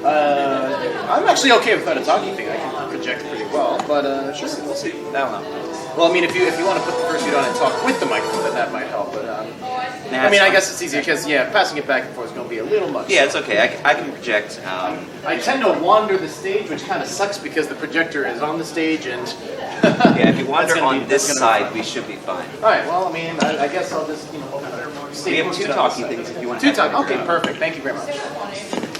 I'm actually okay without a talkie thing. I can project pretty well, but sure, we'll see. I don't know. Well, I mean, if you want to put the fursuit on and talk with the microphone, then that might help. But I mean, I guess it's easier because passing it back and forth is going to be a little much. Yeah, it's okay. I can project. I tend to wander the stage, which kind of sucks because the projector is on the stage, and yeah, if you wander on this side, we should be fine. All right. Well, I mean, I guess I'll just we have two talkie things if you want. Two talkie. Okay, perfect. Thank you very much.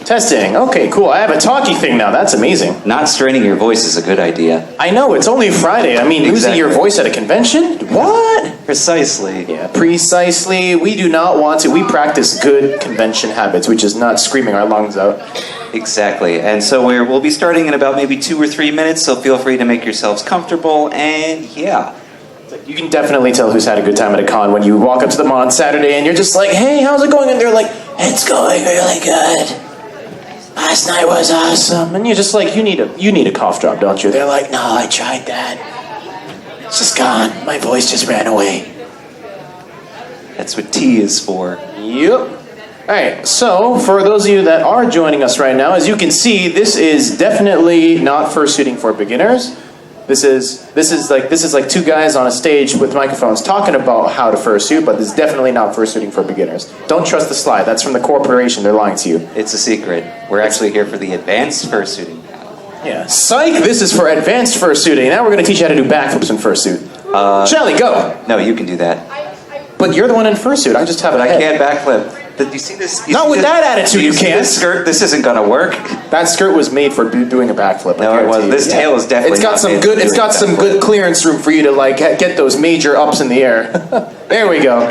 Testing. Okay, cool. I have a talkie thing now. That's amazing. Not straining your voice is a good idea. I know. It's only Friday. I mean, losing your voice at a convention? What? Precisely. Yeah, precisely. We do not want to. We practice good convention habits, which is not screaming our lungs out. Exactly. And so we'll be starting in about maybe 2 or 3 minutes, so feel free to make yourselves comfortable, and yeah. You can definitely tell who's had a good time at a con when you walk up to them on Saturday and you're just like, hey, how's it going? And they're like, it's going really good. Last night was awesome. And you're just like, you need a cough drop, don't you? They're like, no, I tried that. It's just gone. My voice just ran away. That's what T is for. Yep. All right, so for those of you that are joining us right now, as you can see, this is definitely not fursuiting for beginners. This is like two guys on a stage with microphones talking about how to fursuit, but this is definitely not fursuiting for beginners. Don't trust the slide. That's from the corporation. They're lying to you. It's a secret. We're actually here for the advanced fursuiting panel. Yeah. Psych! This is for advanced fursuiting. Now we're going to teach you how to do backflips in fursuit. Shallie, go! No, you can do that. But you're the one in fursuit. I just have it. I can't backflip. You see this? Not with that attitude, you can't. This skirt? This isn't gonna work. That skirt was made for doing a backflip. No, it wasn't. This tail is definitely. It's got some good. It's got some good clearance room for you to like get those major ups in the air. There we go.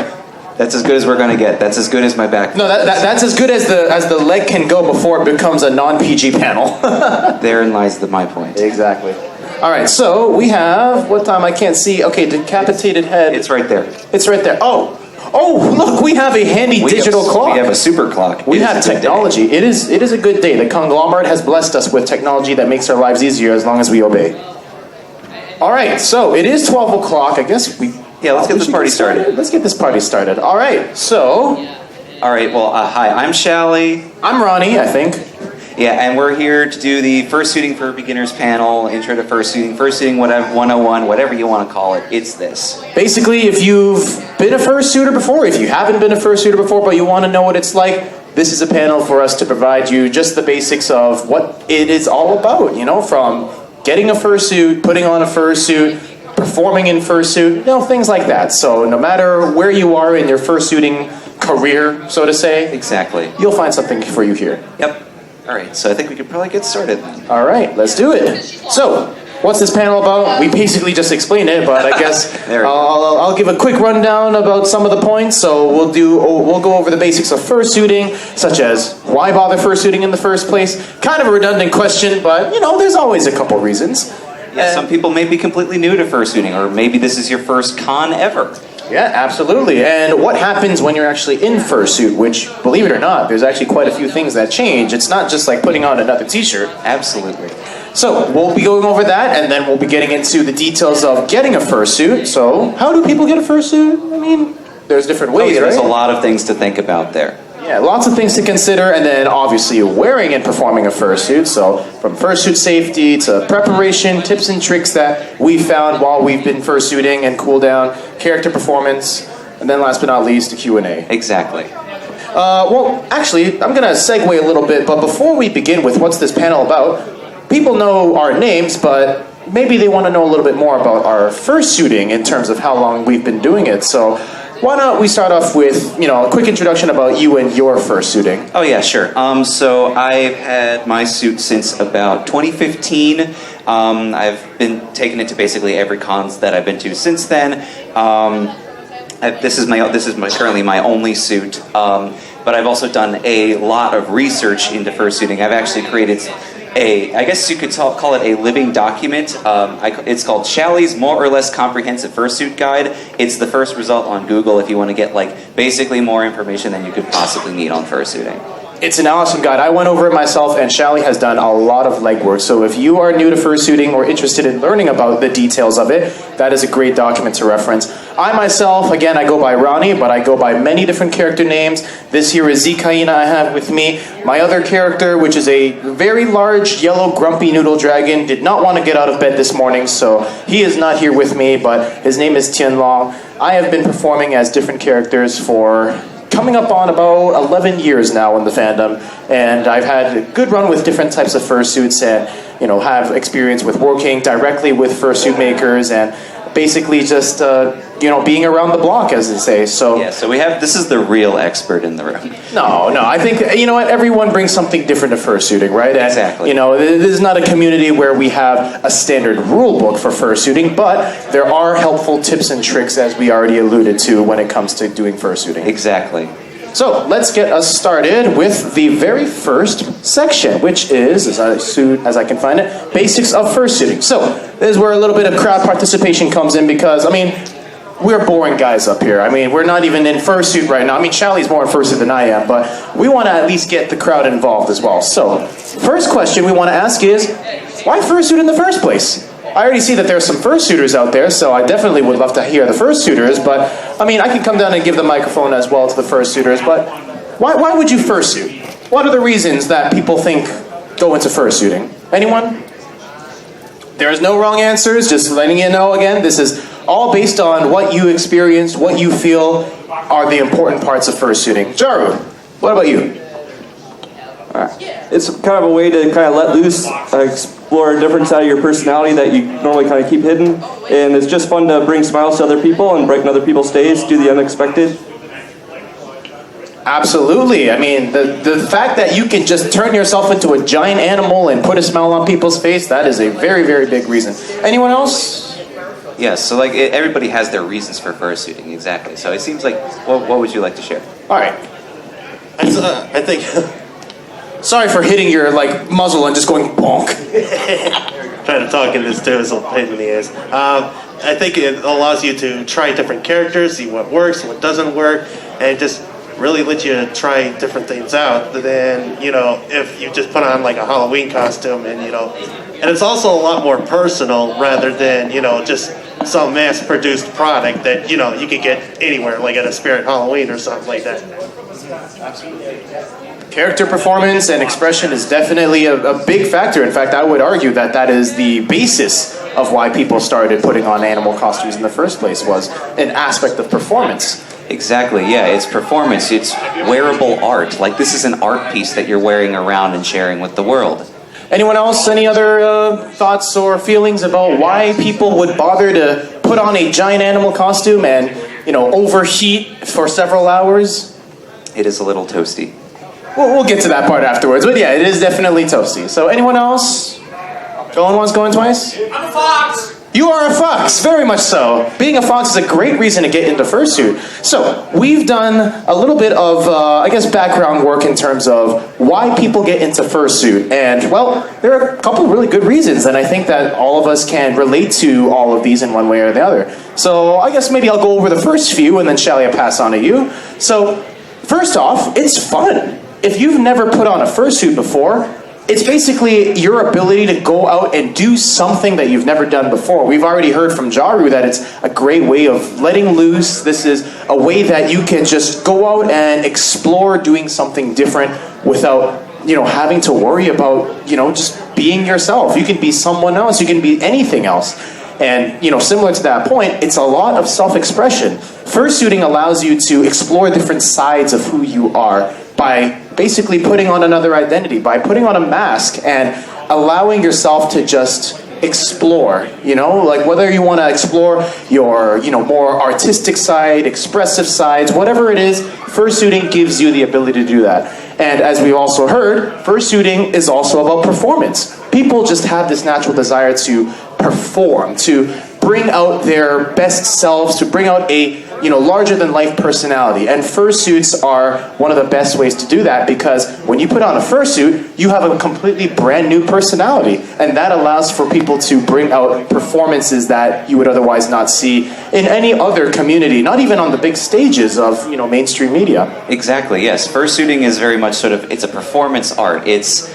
That's as good as we're gonna get. That's as good as my back. No, that's as good as the leg can go before it becomes a non-PG panel. Therein lies my point. Exactly. All right, so we have what time? I can't see. Okay, decapitated head. It's right there. It's right there. Oh, look, we have a handy digital clock. We have a super clock. We have technology. It is a good day. The conglomerate has blessed us with technology that makes our lives easier as long as we obey. All right, so it is 12 o'clock. I guess we... Yeah, let's get this party started. Let's get this party started. All right, so... All right, well, hi, I'm Shallie. I'm Ronnie, I think. Yeah, and we're here to do the Fursuiting for Beginners panel, Intro to Fursuiting, whatever, 101, whatever you want to call it, it's this. Basically, if you've been a fursuiter before, if you haven't been a fursuiter before, but you want to know what it's like, this is a panel for us to provide you just the basics of what it is all about, from getting a fursuit, putting on a fursuit, performing in fursuit, things like that. So no matter where you are in your fursuiting career, so to say, exactly, you'll find something for you here. Yep. All right, so I think we could probably get started. All right, let's do it. So, what's this panel about? We basically just explained it, but I guess I'll give a quick rundown about some of the points. So we'll go over the basics of fursuiting, such as why bother fursuiting in the first place. Kind of a redundant question, but there's always a couple reasons. Yeah, some people may be completely new to fursuiting, or maybe this is your first con ever. Yeah, absolutely. And what happens when you're actually in fursuit, which, believe it or not, there's actually quite a few things that change. It's not just like putting on another t-shirt. Absolutely. So, we'll be going over that, and then we'll be getting into the details of getting a fursuit. So, how do people get a fursuit? I mean, there's different ways, there's right? a lot of things to think about there. Yeah, lots of things to consider, and then obviously wearing and performing a fursuit. So from fursuit safety to preparation, tips and tricks that we found while we've been fursuiting and cool down, character performance, and then last but not least, a Q&A. Exactly. Well, actually, I'm going to segue a little bit, but before we begin with what's this panel about, people know our names, but maybe they want to know a little bit more about our fursuiting in terms of how long we've been doing it. So why don't we start off with, a quick introduction about you and your fursuiting? Oh, yeah, sure. So I've had my suit since about 2015. I've been taking it to basically every cons that I've been to since then. This is currently my only suit. But I've also done a lot of research into fursuiting. I've actually created I guess you could call it a living document. It's called Shallie's More or Less Comprehensive Fursuit Guide. It's the first result on Google if you want to get basically more information than you could possibly need on fursuiting. It's an awesome guide. I went over it myself, and Shallie has done a lot of legwork. So if you are new to fursuiting or interested in learning about the details of it, that is a great document to reference. I myself, again, I go by Ronnie, but I go by many different character names. This here is Zikaina I have with me. My other character, which is a very large yellow grumpy noodle dragon, did not want to get out of bed this morning, so he is not here with me, but his name is Tianlong. I have been performing as different characters for coming up on about 11 years now in the fandom, and I've had a good run with different types of fursuits and, have experience with working directly with fursuit makers and basically just, being around the block, as they say. So yeah, so this is the real expert in the room. No, I think, everyone brings something different to fursuiting, right? And, exactly. This is not a community where we have a standard rule book for fursuiting, but there are helpful tips and tricks, as we already alluded to, when it comes to doing fursuiting. Exactly. So let's get us started with the very first section, which is, as I can find it, basics of fursuiting. So this is where a little bit of crowd participation comes in because, we're boring guys up here. We're not even in fursuit right now. Shallie's more in fursuit than I am, but we want to at least get the crowd involved as well. So, first question we want to ask is, why fursuit in the first place? I already see that there's some fursuiters out there, so I definitely would love to hear the fursuiters, but, I can come down and give the microphone as well to the fursuiters, but why would you fursuit? What are the reasons that people think go into fursuiting? Anyone? There's no wrong answers, just letting you know again, this is all based on what you experienced, what you feel are the important parts of fursuiting. Jaru, what about you? It's kind of a way to kind of let loose, explore a different side of your personality that you normally kind of keep hidden, and it's just fun to bring smiles to other people and brighten other people's days, do the unexpected. Absolutely. The fact that you can just turn yourself into a giant animal and put a smile on people's face, that is a very, very big reason. Anyone else? Yes, so everybody has their reasons for fursuiting, exactly. So it seems like, what would you like to share? All right. I think... Sorry for hitting your muzzle and just going bonk. Trying to talk in this too is a pain in the ass. I think it allows you to try different characters, see what works, what doesn't work, and just really let you try different things out than, if you just put on a Halloween costume and it's also a lot more personal rather than, just some mass-produced product that, you could get anywhere, like at a Spirit Halloween or something like that. Absolutely. Character performance and expression is definitely a big factor. In fact, I would argue that is the basis of why people started putting on animal costumes in the first place, was an aspect of performance. Exactly, yeah, it's performance, it's wearable art. This is an art piece that you're wearing around and sharing with the world. Anyone else, any other thoughts or feelings about why people would bother to put on a giant animal costume and, overheat for several hours? It is a little toasty. We'll get to that part afterwards, but yeah, it is definitely toasty. So anyone else? Going once, going twice? I'm a fox! You are a fox, very much so. Being a fox is a great reason to get into fursuit. So, we've done a little bit of, background work in terms of why people get into fursuit. And, there are a couple really good reasons, and I think that all of us can relate to all of these in one way or the other. So, I guess maybe I'll go over the first few, and then Shallie, I'll pass on to you. So, first off, it's fun. If you've never put on a fursuit before, it's basically your ability to go out and do something that you've never done before. We've already heard from Jaru that it's a great way of letting loose. This is a way that you can just go out and explore doing something different without, having to worry about, just being yourself. You can be someone else. You can be anything else. And, similar to that point, it's a lot of self-expression. Fursuiting allows you to explore different sides of who you are by basically putting on another identity, by putting on a mask and allowing yourself to just explore, whether you want to explore your, more artistic side, expressive sides, whatever it is, fursuiting gives you the ability to do that. And as we've also heard, fursuiting is also about performance. People just have this natural desire to perform, to bring out their best selves, to bring out a larger than life personality. And fursuits are one of the best ways to do that, because when you put on a fursuit, you have a completely brand new personality, and that allows for people to bring out performances that you would otherwise not see in any other community, not even on the big stages of mainstream media. Exactly. Yes, fursuiting is very much it's a performance art. It's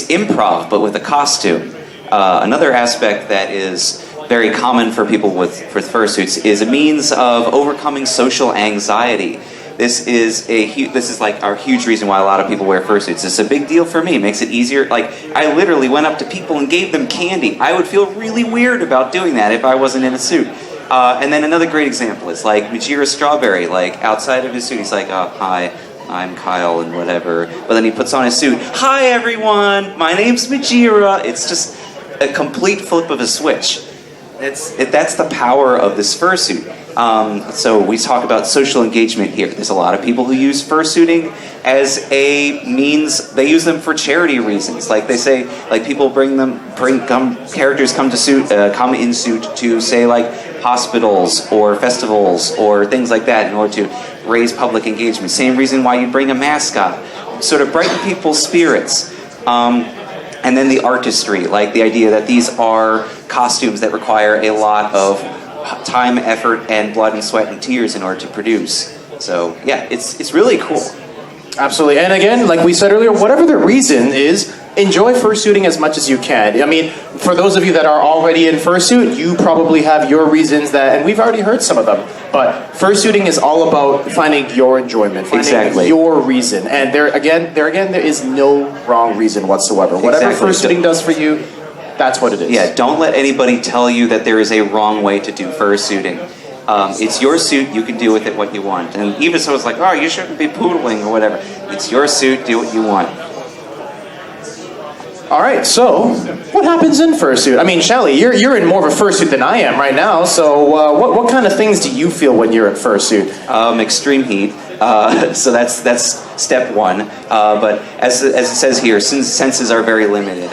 improv, but with a costume. Another aspect that is very common for people with fursuits is a means of overcoming social anxiety. This is like our huge reason why a lot of people wear fursuits. It's a big deal for me. It makes it easier. Like, I literally went up to people and gave them candy. I would feel really weird about doing that if I wasn't in a suit. And then another great example is like Majira Strawberry. Like, outside of his suit, he's like, hi, I'm Kyle and whatever. But then he puts on his suit. Hi, everyone. My name's Majira. It's just a complete flip of a switch. That's the power of this fursuit. So we talk about social engagement here. There's a lot of people who use fursuiting as a means. They use them for charity reasons. Like they say, like people characters come in suit to say like hospitals or festivals or things like that in order to raise public engagement. Same reason why you bring a mascot, sort of brighten people's spirits. And then the artistry, like the idea that these are costumes that require a lot of time, effort, and blood and sweat and tears in order to produce. So yeah, it's really cool. Absolutely. And again, like we said earlier, whatever the reason is, enjoy fursuiting as much as you can. I mean, for those of you that are already in fursuit, you probably have your reasons and we've already heard some of them, but fursuiting is all about finding your enjoyment, finding your reason. And there is no wrong reason whatsoever. Whatever fursuiting does for you, that's what it is. Yeah, don't let anybody tell you that there is a wrong way to do fursuiting. It's your suit, you can do with it what you want. And even so it's like, oh, you shouldn't be poodling or whatever. It's your suit, do what you want. All right, so what happens in fursuit? I mean, Shallie, you're in more of a fursuit than I am right now, so what kind of things do you feel when you're in fursuit? Extreme heat. So that's step one. But as it says here, senses are very limited.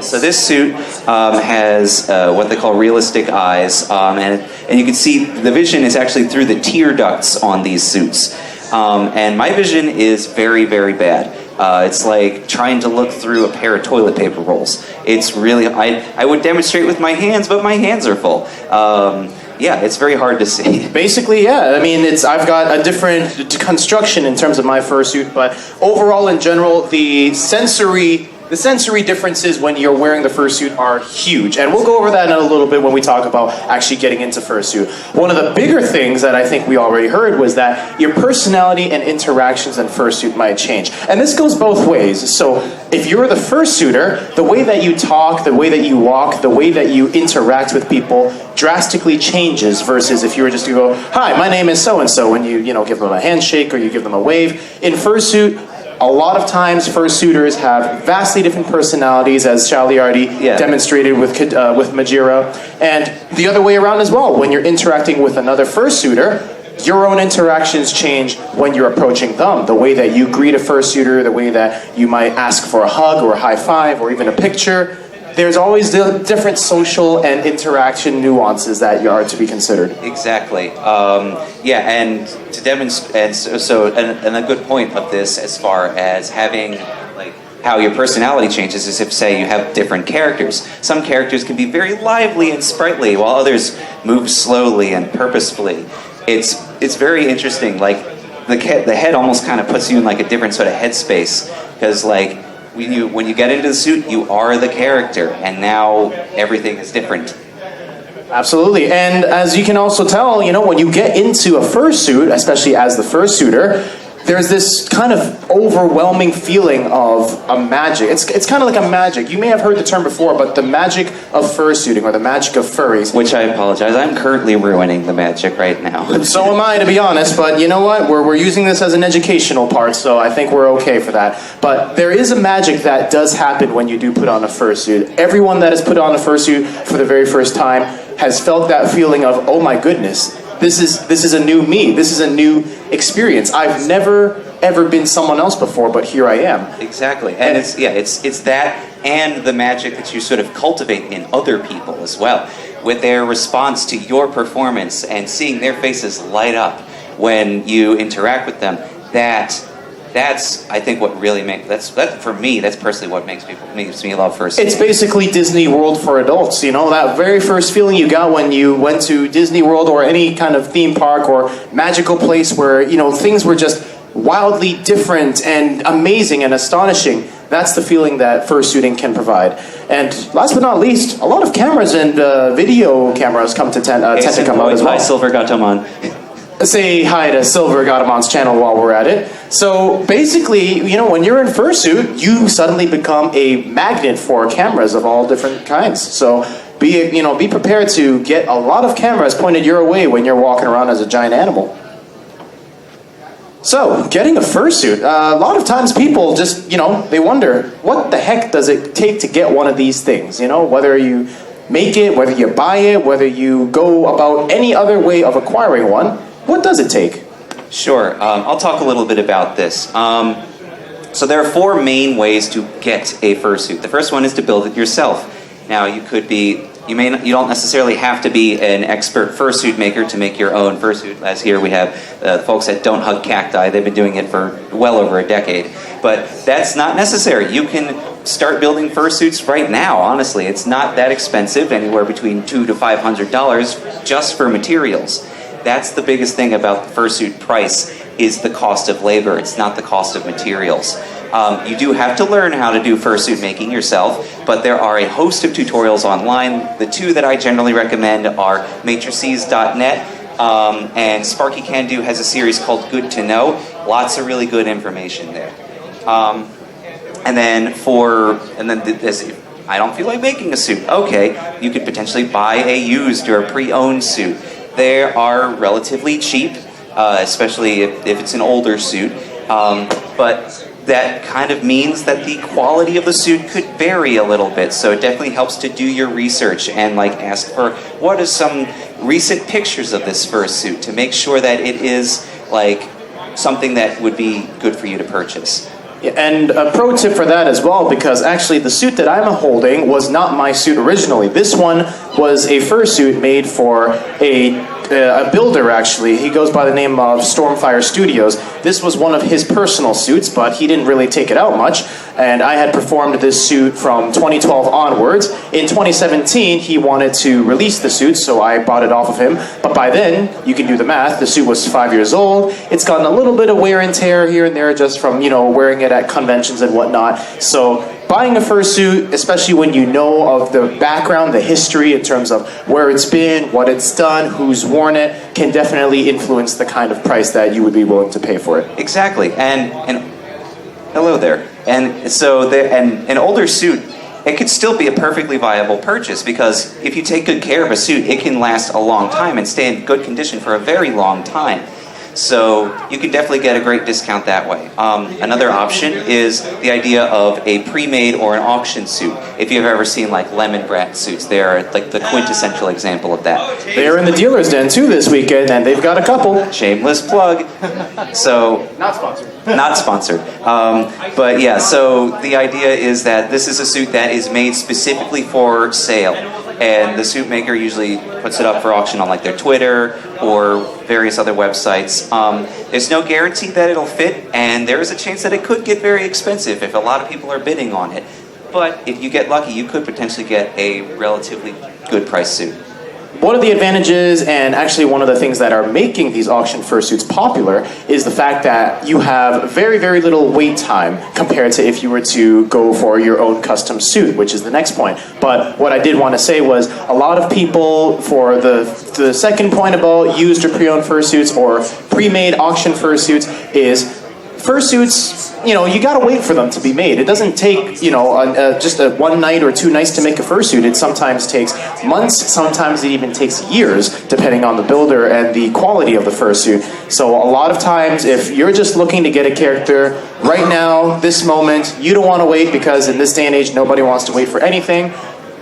So this suit has what they call realistic eyes, and you can see the vision is actually through the tear ducts on these suits. And my vision is very, very bad. It's like trying to look through a pair of toilet paper rolls. It's really, I would demonstrate with my hands, but my hands are full. Yeah, it's very hard to see. Basically, yeah. I mean, I've got a different construction in terms of my fursuit, but overall, in general, the sensory differences when you're wearing the fursuit are huge. And we'll go over that in a little bit when we talk about actually getting into fursuit. One of the bigger things that I think we already heard was that your personality and interactions in fursuit might change. And this goes both ways. So if you're the fursuiter, the way that you talk, the way that you walk, the way that you interact with people drastically changes versus if you were just to go, hi, my name is so-and-so, and you give them a handshake or you give them a wave. In fursuit, a lot of times, fursuiters have vastly different personalities, as Shallie already demonstrated with Majira, and the other way around as well. When you're interacting with another fursuiter, your own interactions change when you're approaching them. The way that you greet a fursuiter, the way that you might ask for a hug or a high five or even a picture. There's always different social and interaction nuances that are to be considered. Exactly. And to demonstrate, and a good point of this, as far as having like how your personality changes, is if say you have different characters. Some characters can be very lively and sprightly, while others move slowly and purposefully. It's very interesting. Like the head almost kind of puts you in like a different sort of headspace, because like. When you get into the suit, you are the character, and now everything is different. Absolutely, and as you can also tell, when you get into a fursuit, especially as the fursuiter, there's this kind of overwhelming feeling of a magic. It's kind of like a magic. You may have heard the term before, but the magic of fursuiting, or the magic of furries. Which I apologize. I'm currently ruining the magic right now. So am I, to be honest, but you know what? We're using this as an educational part, so I think we're okay for that. But there is a magic that does happen when you do put on a fursuit. Everyone that has put on a fursuit for the very first time has felt that feeling of, oh my goodness, this is a new me. This is a new experience. I've never ever been someone else before, but here I am. Exactly, and it's that and the magic that you sort of cultivate in other people as well. with their response to your performance and seeing their faces light up when you interact with them, that's I think what really makes that for me. That's personally what makes me love fursuiting. It's basically Disney World for adults. You know, that very first feeling you got when you went to Disney World or any kind of theme park or magical place where, you know, things were just wildly different and amazing and astonishing. That's the feeling that fursuiting can provide. And last but not least, a lot of cameras and video cameras tend to come out as well. Hi, Silver Gatomon. Say hi to Silver Gatamon's channel while we're at it. So basically, you know, when you're in fursuit, you suddenly become a magnet for cameras of all different kinds. So be prepared to get a lot of cameras pointed your way when you're walking around as a giant animal. So, getting a fursuit. A lot of times people just, you know, they wonder, what the heck does it take to get one of these things? You know, whether you make it, whether you buy it, whether you go about any other way of acquiring one, what does it take? Sure. I'll talk a little bit about this. So there are 4 main ways to get a fursuit. The first one is to build it yourself. Now, you don't necessarily have to be an expert fursuit maker to make your own fursuit. As here we have folks that Don't Hug Cacti. They've been doing it for well over a decade. But that's not necessary. You can start building fursuits right now, honestly. It's not that expensive, anywhere between $200 to $500 just for materials. That's the biggest thing about the fursuit price, is the cost of labor. It's not the cost of materials. You do have to learn how to do fursuit making yourself, but there are a host of tutorials online. The 2 that I generally recommend are matrices.net, and Sparky Can Do has a series called Good to Know. Lots of really good information there. And then I don't feel like making a suit. Okay, you could potentially buy a used or a pre-owned suit. They are relatively cheap, especially if it's an older suit, but that kind of means that the quality of the suit could vary a little bit, so it definitely helps to do your research and ask for what are some recent pictures of this fursuit to make sure that it is something that would be good for you to purchase. Yeah, and a pro tip for that as well, because actually the suit that I'm holding was not my suit originally. This one was a fursuit made for a builder, actually. He goes by the name of Stormfire Studios. This was one of his personal suits, but he didn't really take it out much. And I had performed this suit from 2012 onwards. In 2017, he wanted to release the suit, so I bought it off of him. But by then, you can do the math, the suit was 5 years old. It's gotten a little bit of wear and tear here and there just from, wearing it at conventions and whatnot. So buying a fursuit, especially when you know of the background, the history in terms of where it's been, what it's done, who's worn it, can definitely influence the kind of price that you would be willing to pay for it. Exactly. And hello there. And so an older suit, it could still be a perfectly viable purchase, because if you take good care of a suit, it can last a long time and stay in good condition for a very long time. So you can definitely get a great discount that way. Another option is the idea of a pre-made or an auction suit. If you've ever seen Lemon Brat suits, they're the quintessential example of that. They're in the dealer's den too this weekend, and they've got a couple. Shameless plug. So not sponsored. Not sponsored. But yeah, so the idea is that this is a suit that is made specifically for sale. And the suit maker usually puts it up for auction on their Twitter or various other websites. There's no guarantee that it'll fit, and there is a chance that it could get very expensive if a lot of people are bidding on it. But if you get lucky, you could potentially get a relatively good price suit. One of the advantages, and actually one of the things that are making these auction fursuits popular, is the fact that you have very, very little wait time compared to if you were to go for your own custom suit, which is the next point. But what I did want to say was, a lot of people, for the second point about used or pre-owned fursuits or pre-made auction fursuits, is fursuits, you gotta wait for them to be made. It doesn't take, just a one night or 2 nights to make a fursuit. It sometimes takes months, sometimes it even takes years, depending on the builder and the quality of the fursuit. So a lot of times, if you're just looking to get a character right now, this moment, you don't want to wait, because in this day and age, nobody wants to wait for anything.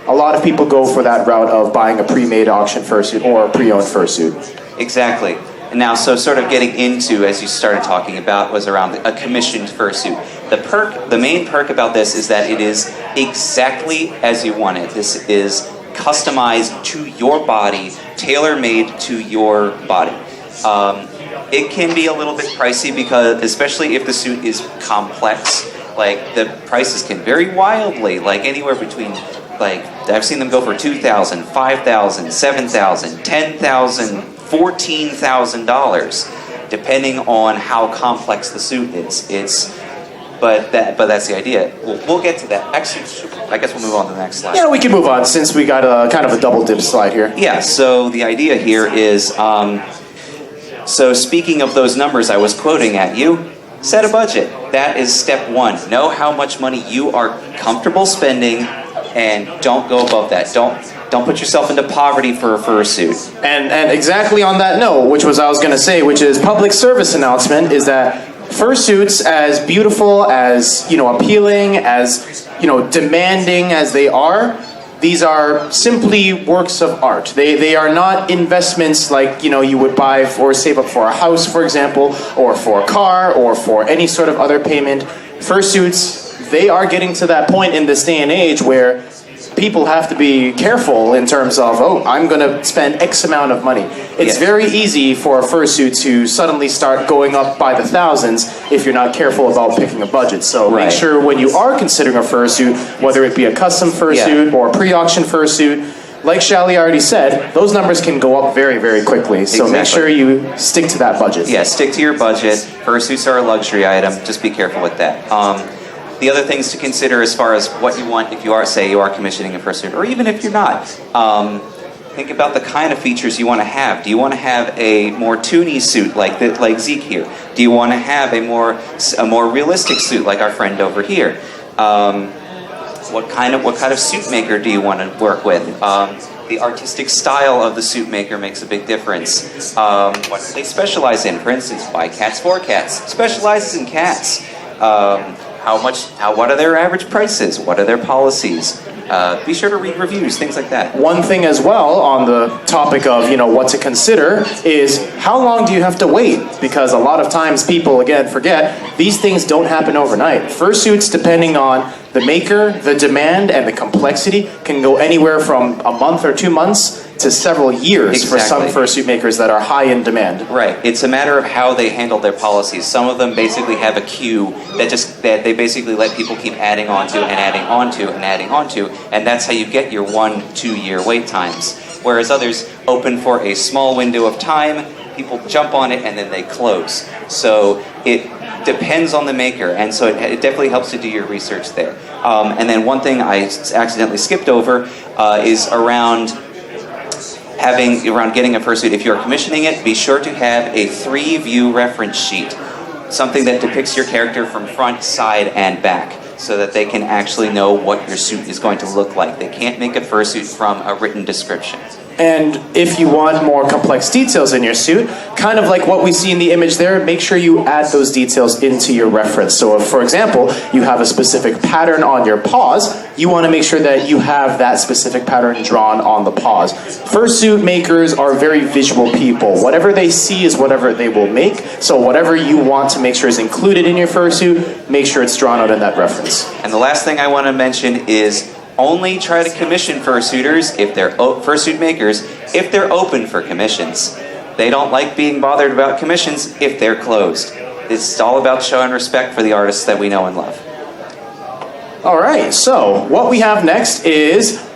A lot of people go for that route of buying a pre-made auction fursuit or a pre-owned fursuit. Exactly. Now, so sort of getting into, as you started talking about, was around a commissioned fursuit. The main perk about this is that it is exactly as you want it. This is customized to your body, tailor-made to your body. It can be a little bit pricey because, especially if the suit is complex, like the prices can vary wildly, like anywhere between, like I've seen them go for $2,000, $5,000, $7,000, $10,000, $14,000, depending on how complex the suit is. But that's the idea. We'll get to that. Actually, I guess we'll move on to the next slide. Yeah, we can move on since we got a kind of a double dip slide here. Yeah, so the idea here is, so speaking of those numbers I was quoting at you, set a budget. That is step one. Know how much money you are comfortable spending and don't go above that. Don't put yourself into poverty for a fursuit. And exactly on that note, which was I was going to say, which is public service announcement, is that fursuits, as beautiful, as appealing, as demanding as they are, these are simply works of art. They are not investments like you would buy or save up for a house, for example, or for a car, or for any sort of other payment. Fursuits, they are getting to that point in this day and age where people have to be careful in terms of, I'm going to spend X amount of money. It's very easy for a fursuit to suddenly start going up by the thousands if you're not careful about picking a budget. So make sure when you are considering a fursuit, whether it be a custom fursuit or a pre-auction fursuit, like Shallie already said, those numbers can go up very, very quickly. So make sure you stick to that budget. Yeah, stick to your budget. Fursuits are a luxury item. Just be careful with that. The other things to consider as far as what you want if you are commissioning a fursuit, or even if you're not. Think about the kind of features you want to have. Do you want to have a more toony suit like Zeke here? Do you want to have a more realistic suit like our friend over here? What kind of suit maker do you want to work with? The artistic style of the suit maker makes a big difference. What do they specialize in? For instance, why Cats for Cats specializes in cats. What are their average prices? What are their policies? Be sure to read reviews, things like that. One thing as well on the topic of, what to consider is how long do you have to wait? Because a lot of times people, again, forget, these things don't happen overnight. Fursuits, depending on the maker, the demand, and the complexity, can go anywhere from a month or 2 months to several years for some fursuit makers that are high in demand. Right. It's a matter of how they handle their policies. Some of them basically have a queue that they basically let people keep adding onto and adding onto and adding onto, and that's how you get your 1-2 year wait times. Whereas others open for a small window of time, people jump on it, and then they close. So it depends on the maker, and so it definitely helps to do your research there. And then one thing I accidentally skipped over is around getting a fursuit. If you're commissioning it, be sure to have a 3-view reference sheet, something that depicts your character from front, side, and back, so that they can actually know what your suit is going to look like. They can't make a fursuit from a written description. And if you want more complex details in your suit, kind of like what we see in the image there, make sure you add those details into your reference. So if, for example, you have a specific pattern on your paws, you want to make sure that you have that specific pattern drawn on the paws. Fursuit makers are very visual people. Whatever they see is whatever they will make. So whatever you want to make sure is included in your fursuit, make sure it's drawn out in that reference. And the last thing I want to mention is only try to commission fursuiters fursuit makers if they're open for commissions. They don't like being bothered about commissions if they're closed. It's all about showing respect for the artists that we know and love. All right, so what we have next is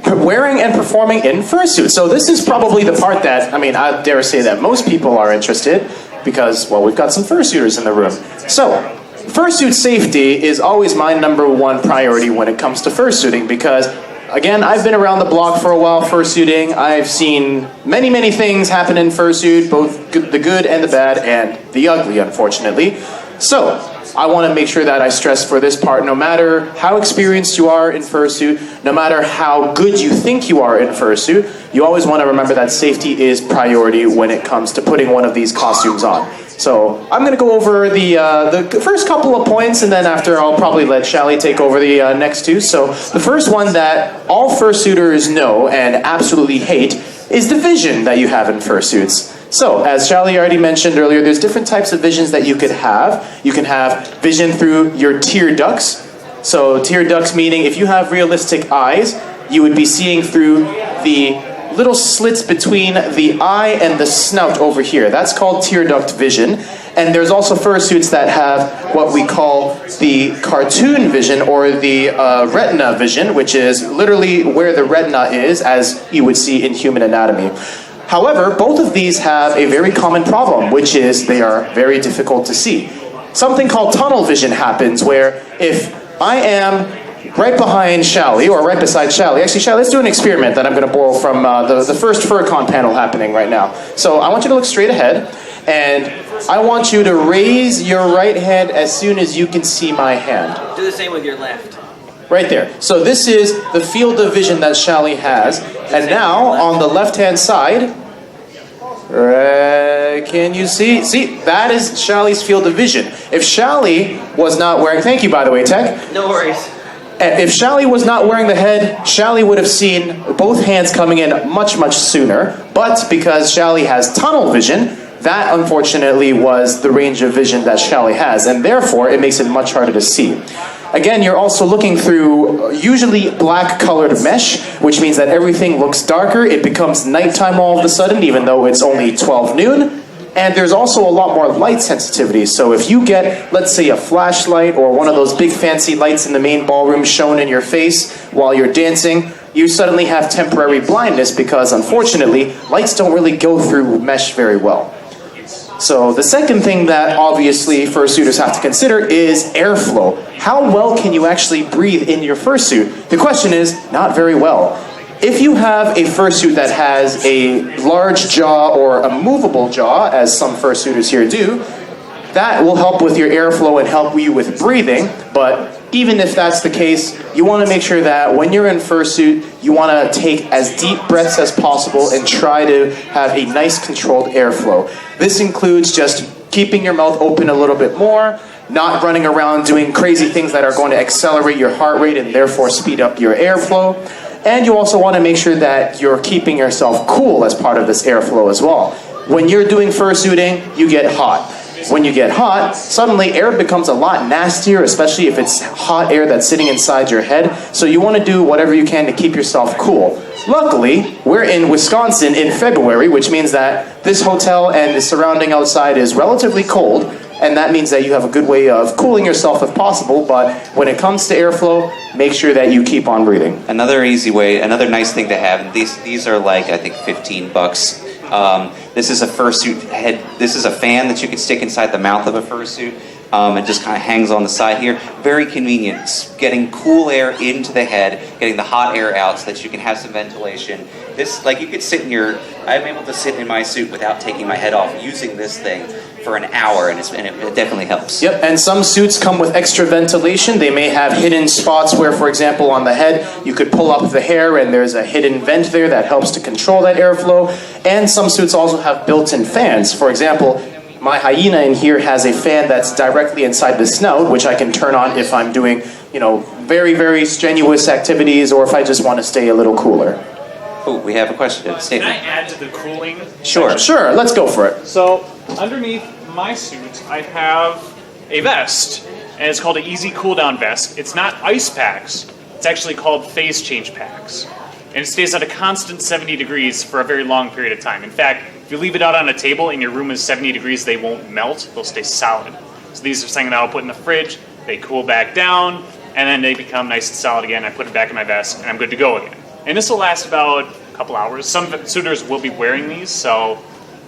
wearing and performing in fursuits. So this is probably the part that, I dare say that most people are interested because, we've got some fursuiters in the room. So, fursuit safety is always my number one priority when it comes to fursuiting because, again, I've been around the block for a while fursuiting. I've seen many, many things happen in fursuit, both the good and the bad and the ugly, unfortunately. So, I want to make sure that I stress for this part, no matter how experienced you are in fursuit, no matter how good you think you are in fursuit, you always want to remember that safety is priority when it comes to putting one of these costumes on. So I'm going to go over the first couple of points, and then after I'll probably let Shallie take over the next two. So the first one that all fursuiters know and absolutely hate is the vision that you have in fursuits. So, as Shallie already mentioned earlier, there's different types of visions that you could have. You can have vision through your tear ducts. So, tear ducts meaning if you have realistic eyes, you would be seeing through the little slits between the eye and the snout over here. That's called tear duct vision. And there's also fursuits that have what we call the cartoon vision or the retina vision, which is literally where the retina is, as you would see in human anatomy. However, both of these have a very common problem, which is they are very difficult to see. Something called tunnel vision happens where if I am right behind Shallie, or right beside Shallie. Actually, Shallie, let's do an experiment that I'm going to borrow from the first FurCon panel happening right now. So I want you to look straight ahead, and I want you to raise your right hand as soon as you can see my hand. Do the same with your left. Right there. So this is the field of vision that Shallie has. And now, on the left-hand side, can you see? See, that is Shallie's field of vision. If Shallie was not wearing... Thank you, by the way, Tech. No worries. If Shallie was not wearing the head, Shallie would have seen both hands coming in much, much sooner. But because Shallie has tunnel vision, that unfortunately was the range of vision that Shallie has, and therefore it makes it much harder to see. Again, you're also looking through usually black colored mesh, which means that everything looks darker. It becomes nighttime all of a sudden, even though it's only 12 noon. And there's also a lot more light sensitivity. So if you get, let's say, a flashlight or one of those big fancy lights in the main ballroom shown in your face while you're dancing, you suddenly have temporary blindness because, unfortunately, lights don't really go through mesh very well. So the second thing that obviously fursuiters have to consider is airflow. How well can you actually breathe in your fursuit? The question is, not very well. If you have a fursuit that has a large jaw or a movable jaw, as some fursuiters here do, that will help with your airflow and help you with breathing. But even if that's the case, you want to make sure that when you're in fursuit, you want to take as deep breaths as possible and try to have a nice controlled airflow. This includes just keeping your mouth open a little bit more, not running around doing crazy things that are going to accelerate your heart rate and therefore speed up your airflow. And you also want to make sure that you're keeping yourself cool as part of this airflow as well. When you're doing fursuiting, you get hot. When you get hot, suddenly air becomes a lot nastier, especially if it's hot air that's sitting inside your head. So you want to do whatever you can to keep yourself cool. Luckily, we're in Wisconsin in February, which means that this hotel and the surrounding outside is relatively cold, and that means that you have a good way of cooling yourself if possible, but when it comes to airflow, make sure that you keep on breathing. Another easy way, another nice thing to have, and these are like, I think, $15. This is a fursuit head. This is a fan that you can stick inside the mouth of a fursuit. It just kind of hangs on the side here. Very convenient. It's getting cool air into the head, getting the hot air out so that you can have some ventilation. This, like, you could sit in your... I'm able to sit in my suit without taking my head off using this thing for an hour, and it definitely helps. Yep, and some suits come with extra ventilation. They may have hidden spots where, for example, on the head, you could pull up the hair and there's a hidden vent there that helps to control that airflow. And some suits also have built-in fans. For example, my hyena in here has a fan that's directly inside the snout, which I can turn on if I'm doing, very, very strenuous activities or if I just want to stay a little cooler. Oh, we have a question. Can I add to the cooling? Sure. Sure, let's go for it. So, underneath my suit, I have a vest, and it's called an Easy Cool Down Vest. It's not ice packs. It's actually called phase change packs. And it stays at a constant 70 degrees for a very long period of time. In fact, if you leave it out on a table and your room is 70 degrees, they won't melt. They'll stay solid. So these are something that I'll put in the fridge. They cool back down, and then they become nice and solid again. I put it back in my vest, and I'm good to go again. And this will last about a couple hours. Some suitors will be wearing these, so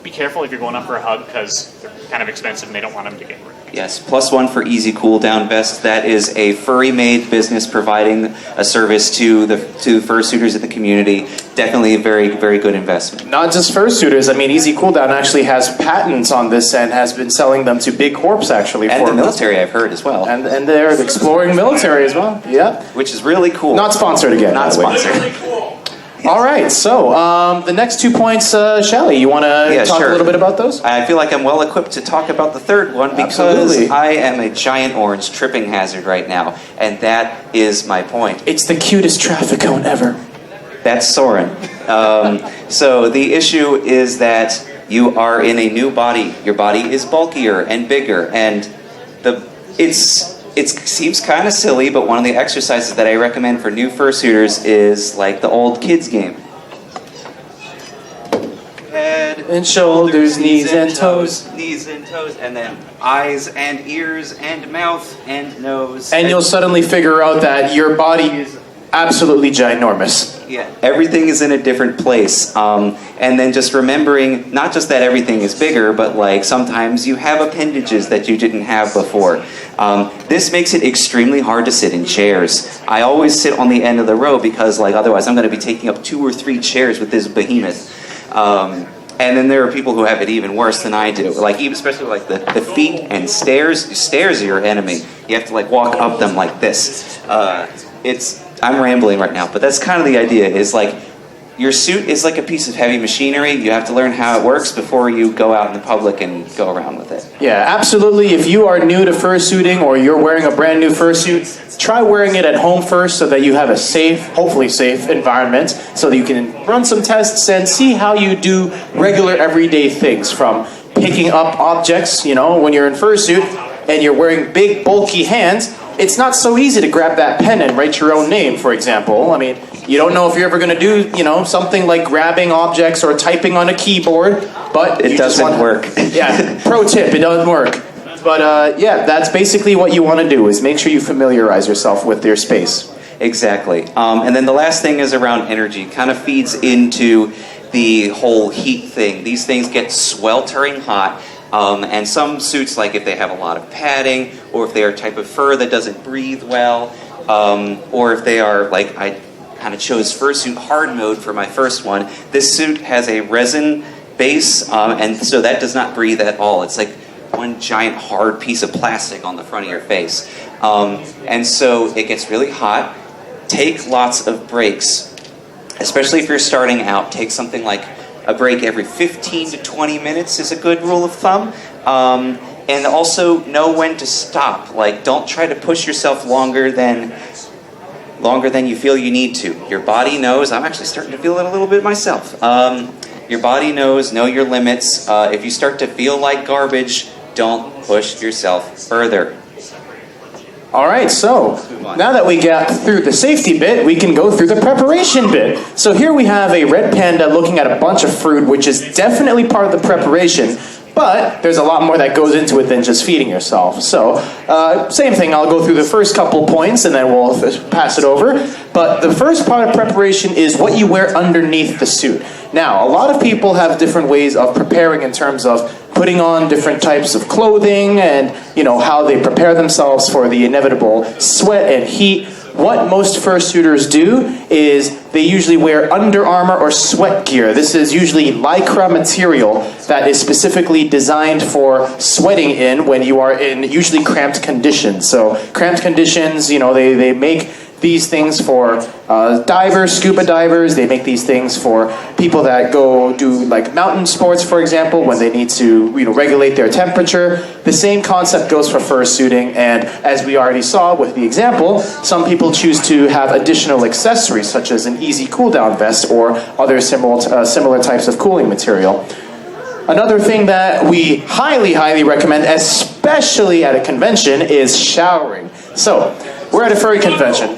be careful if you're going up for a hug because they're kind of expensive and they don't want them to get wrecked. Yes, +1 for Easy Cool Down Vest. That is a Premade business providing a service to fursuiters in the community. Definitely a very, very good investment. Not just fursuiters. I mean, Easy Cool Down actually has patents on this and has been selling them to big corps actually. And the military, I've heard, as well. And they're exploring military as well. Yeah. Which is really cool. Not sponsored again. Not sponsored. Really cool. All right, so the next 2 points, Shallie, you want to talk a little bit about those? I feel like I'm well equipped to talk about the third one because Absolutely. I am a giant orange tripping hazard right now, and that is my point. It's the cutest traffic cone ever. That's Soren. So the issue is that you are in a new body. Your body is bulkier and bigger, and it's it seems kind of silly, but one of the exercises that I recommend for new fursuiters is like the old kids game. Head And shoulders, knees and toes. Knees and toes, and then eyes and ears and mouth and nose. And you'll suddenly figure out that your body is absolutely ginormous. Yeah, everything is in a different place. And then just remembering, not just that everything is bigger, but like sometimes you have appendages that you didn't have before. This makes it extremely hard to sit in chairs. I always sit on the end of the row because like otherwise I'm going to be taking up 2 or 3 chairs with this behemoth. And then there are people who have it even worse than I do. Like even especially like the feet and stairs. Stairs are your enemy. You have to like walk up them like this. I'm rambling right now, but that's kind of the idea, is like, your suit is like a piece of heavy machinery. You have to learn how it works before you go out in the public and go around with it. Yeah, absolutely. If you are new to fursuiting or you're wearing a brand new fursuit, try wearing it at home first so that you have a safe, hopefully safe environment so that you can run some tests and see how you do regular everyday things, from picking up objects, when you're in fursuit and you're wearing big, bulky hands. It's not so easy to grab that pen and write your own name, for example. I mean, you don't know if you're ever going to do, something like grabbing objects or typing on a keyboard, but it doesn't work. Yeah, pro tip, it doesn't work. But that's basically what you want to do, is make sure you familiarize yourself with your space. Exactly. And then the last thing is around energy. It kind of feeds into the whole heat thing. These things get sweltering hot. And some suits, like if they have a lot of padding, or if they are a type of fur that doesn't breathe well, or if they are, like I kind of chose fursuit hard mode for my first one. This suit has a resin base, and so that does not breathe at all. It's like one giant hard piece of plastic on the front of your face. And so it gets really hot. Take lots of breaks, especially if you're starting out. Take something like a break every 15 to 20 minutes is a good rule of thumb. And also know when to stop. Like, don't try to push yourself longer than you feel you need to. Your body knows. I'm actually starting to feel it a little bit myself. Your body knows. Know your limits. If you start to feel like garbage, don't push yourself further. All right, so now that we got through the safety bit, we can go through the preparation bit. So here we have a red panda looking at a bunch of fruit, which is definitely part of the preparation, but there's a lot more that goes into it than just feeding yourself. So, same thing, I'll go through the first couple points and then we'll pass it over. But the first part of preparation is what you wear underneath the suit. Now, a lot of people have different ways of preparing in terms of putting on different types of clothing and, how they prepare themselves for the inevitable sweat and heat. What most fursuiters do is they usually wear Under Armour or sweat gear. This is usually lycra material that is specifically designed for sweating in when you are in usually cramped conditions. So cramped conditions, they make these things for divers, scuba divers. They make these things for people that go do like mountain sports, for example, when they need to regulate their temperature. The same concept goes for fursuiting, and as we already saw with the example, some people choose to have additional accessories such as an easy cool down vest or other similar types of cooling material. Another thing that we highly, highly recommend, especially at a convention, is showering. So, we're at a furry convention.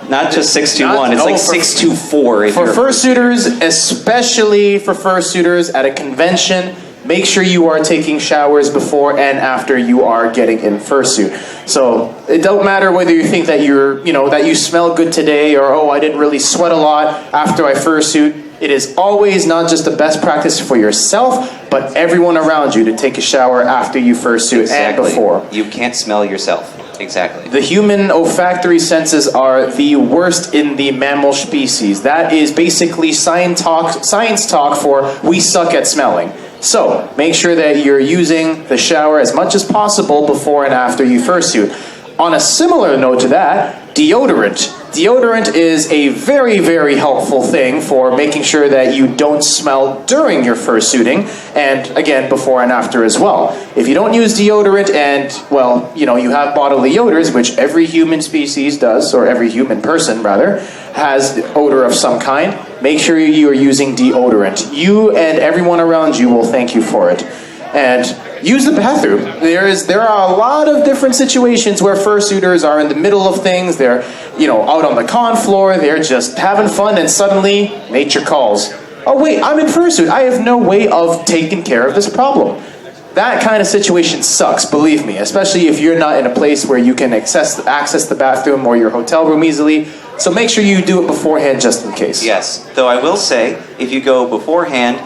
Not just 621, it's like 624. For fursuiters, especially for fursuiters at a convention, make sure you are taking showers before and after you are getting in fursuit. So it don't matter whether you think that that you smell good today, or I didn't really sweat a lot after I fursuit. It is always not just the best practice for yourself, but everyone around you to take a shower after you fursuit and before. You can't smell yourself. Exactly. The human olfactory senses are the worst in the mammal species. That is basically science talk for we suck at smelling. So, make sure that you're using the shower as much as possible before and after you fursuit. On a similar note to that, deodorant. Deodorant is a very, very helpful thing for making sure that you don't smell during your fursuiting, and again, before and after as well. If you don't use deodorant and, you have bodily odors, which every human species does, or every human person, rather, has odor of some kind, make sure you are using deodorant. You and everyone around you will thank you for it. And use the bathroom. There are a lot of different situations where fursuiters are in the middle of things. They're, out on the con floor. They're just having fun, and suddenly nature calls. Oh wait, I'm in fursuit. I have no way of taking care of this problem. That kind of situation sucks, believe me, especially if you're not in a place where you can access the bathroom or your hotel room easily. So make sure you do it beforehand just in case. Yes, though I will say, if you go beforehand,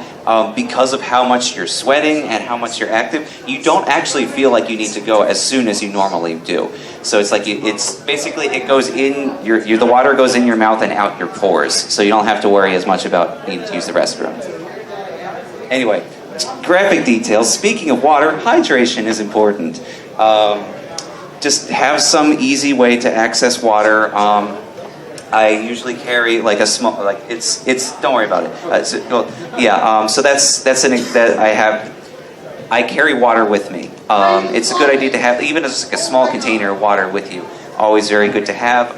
because of how much you're sweating and how much you're active, you don't actually feel like you need to go as soon as you normally do. So it's like it goes in the water goes in your mouth and out your pores, so you don't have to worry as much about needing to use the restroom. Anyway, graphic details. Speaking of water, hydration is important. Just have some easy way to access water. I usually carry like a small, like it's. Don't worry about it. So that's that I have. I carry water with me. It's a good idea to have even just like a small container of water with you. Always very good to have.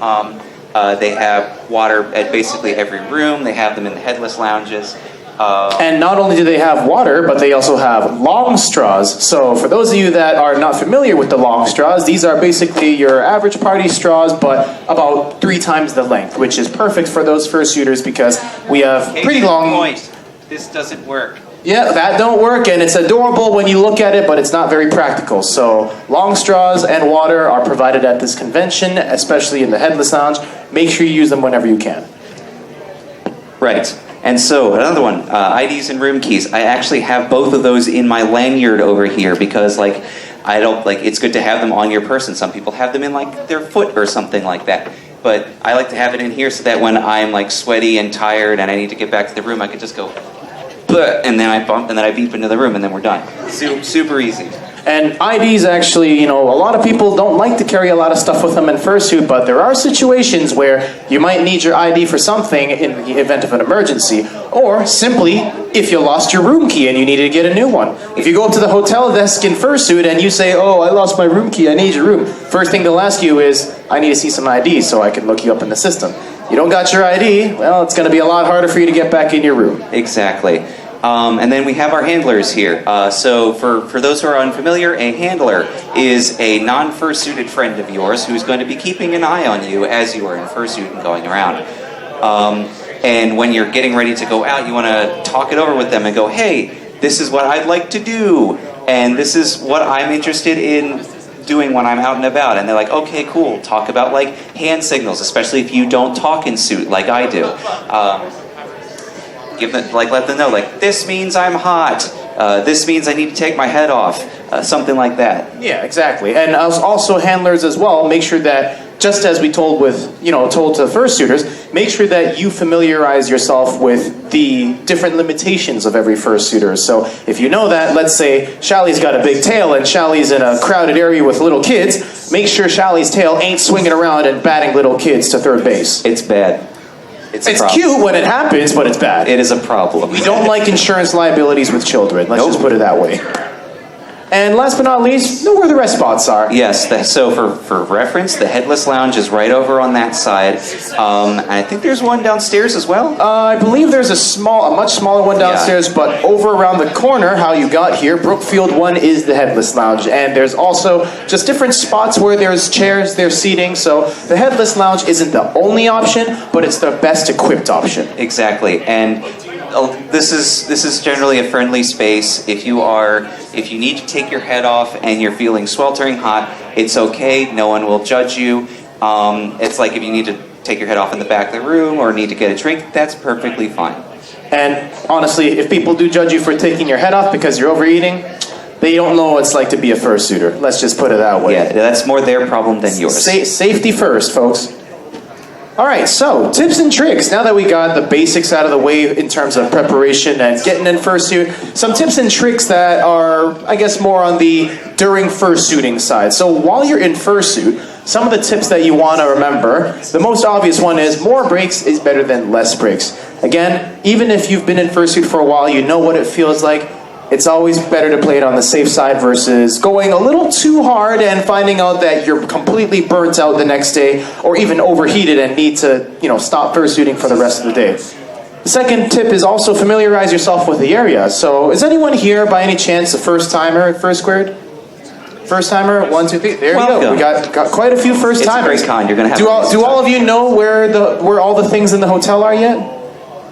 They have water at basically every room. They have them in the Headless Lounges. And not only do they have water, but they also have long straws. So for those of you that are not familiar with the long straws, these are basically your average party straws, but about 3 times the length, which is perfect for those fursuiters because we have pretty long... Point. This doesn't work. Yeah, that don't work, and it's adorable when you look at it, but it's not very practical. So long straws and water are provided at this convention, especially in the Headless Lounge. Make sure you use them whenever you can. Right. And so, another one, IDs and room keys. I actually have both of those in my lanyard over here because, it's good to have them on your person. Some people have them in, their foot or something like that. But I like to have it in here so that when I'm, sweaty and tired and I need to get back to the room, I can just go, bleh, and then I bump, and then I beep into the room, and then we're done. Super easy. And IDs actually, a lot of people don't like to carry a lot of stuff with them in fursuit, but there are situations where you might need your ID for something in the event of an emergency, or simply if you lost your room key and you needed to get a new one. If you go up to the hotel desk in fursuit and you say, oh, I lost my room key, I need your room, first thing they'll ask you is, I need to see some IDs so I can look you up in the system. You don't got your ID, well, it's going to be a lot harder for you to get back in your room. Exactly. And then we have our handlers here. So for those who are unfamiliar, a handler is a non-fursuited friend of yours who's going to be keeping an eye on you as you are in fursuit and going around. And when you're getting ready to go out, you want to talk it over with them and go, hey, this is what I'd like to do, and this is what I'm interested in doing when I'm out and about. And they're like, okay, cool. Talk about hand signals, especially if you don't talk in suit like I do. Let them know, this means I'm hot. This means I need to take my head off. Something like that. Yeah, exactly. And also handlers as well, make sure that, just as we told to fursuiters, make sure that you familiarize yourself with the different limitations of every fursuiter. So if you know that, let's say Shallie's got a big tail and Shallie's in a crowded area with little kids, make sure Shallie's tail ain't swinging around and batting little kids to third base. It's bad. It's cute when it happens, but it's bad. It is a problem. We don't like insurance liabilities with children. Let's just put it that way. And last but not least, know where the rest spots are. Yes, so for reference, the Headless Lounge is right over on that side. I think there's one downstairs as well. I believe there's a much smaller one downstairs, but over around the corner, how you got here, Brookfield 1 is the Headless Lounge. And there's also just different spots where there's chairs, there's seating. So the Headless Lounge isn't the only option, but it's the best equipped option. Exactly. And this is generally a friendly space. If you need to take your head off and you're feeling sweltering hot, it's okay. No one will judge you. It's like if you need to take your head off in the back of the room or need to get a drink, that's perfectly fine. And honestly, if people do judge you for taking your head off because you're overeating, they don't know what it's like to be a fursuiter. Let's just put it that way. Yeah, that's more their problem than yours. Safety first, folks. All right, so tips and tricks. Now that we got the basics out of the way in terms of preparation and getting in fursuit, some tips and tricks that are, I guess, more on the during fursuiting side. So while you're in fursuit, some of the tips that you want to remember, the most obvious one is more breaks is better than less breaks. Again, even if you've been in fursuit for a while, you know what it feels like. It's always better to play it on the safe side versus going a little too hard and finding out that you're completely burnt out the next day or even overheated and need to, stop fursuiting for the rest of the day. The second tip is also familiarize yourself with the area. So, is anyone here by any chance a first timer at FurSquared? First timer, 1, 2, 3. There you go. We got quite a few first timers. It's a great con. You're gonna have. Do all of you know where all the things in the hotel are yet?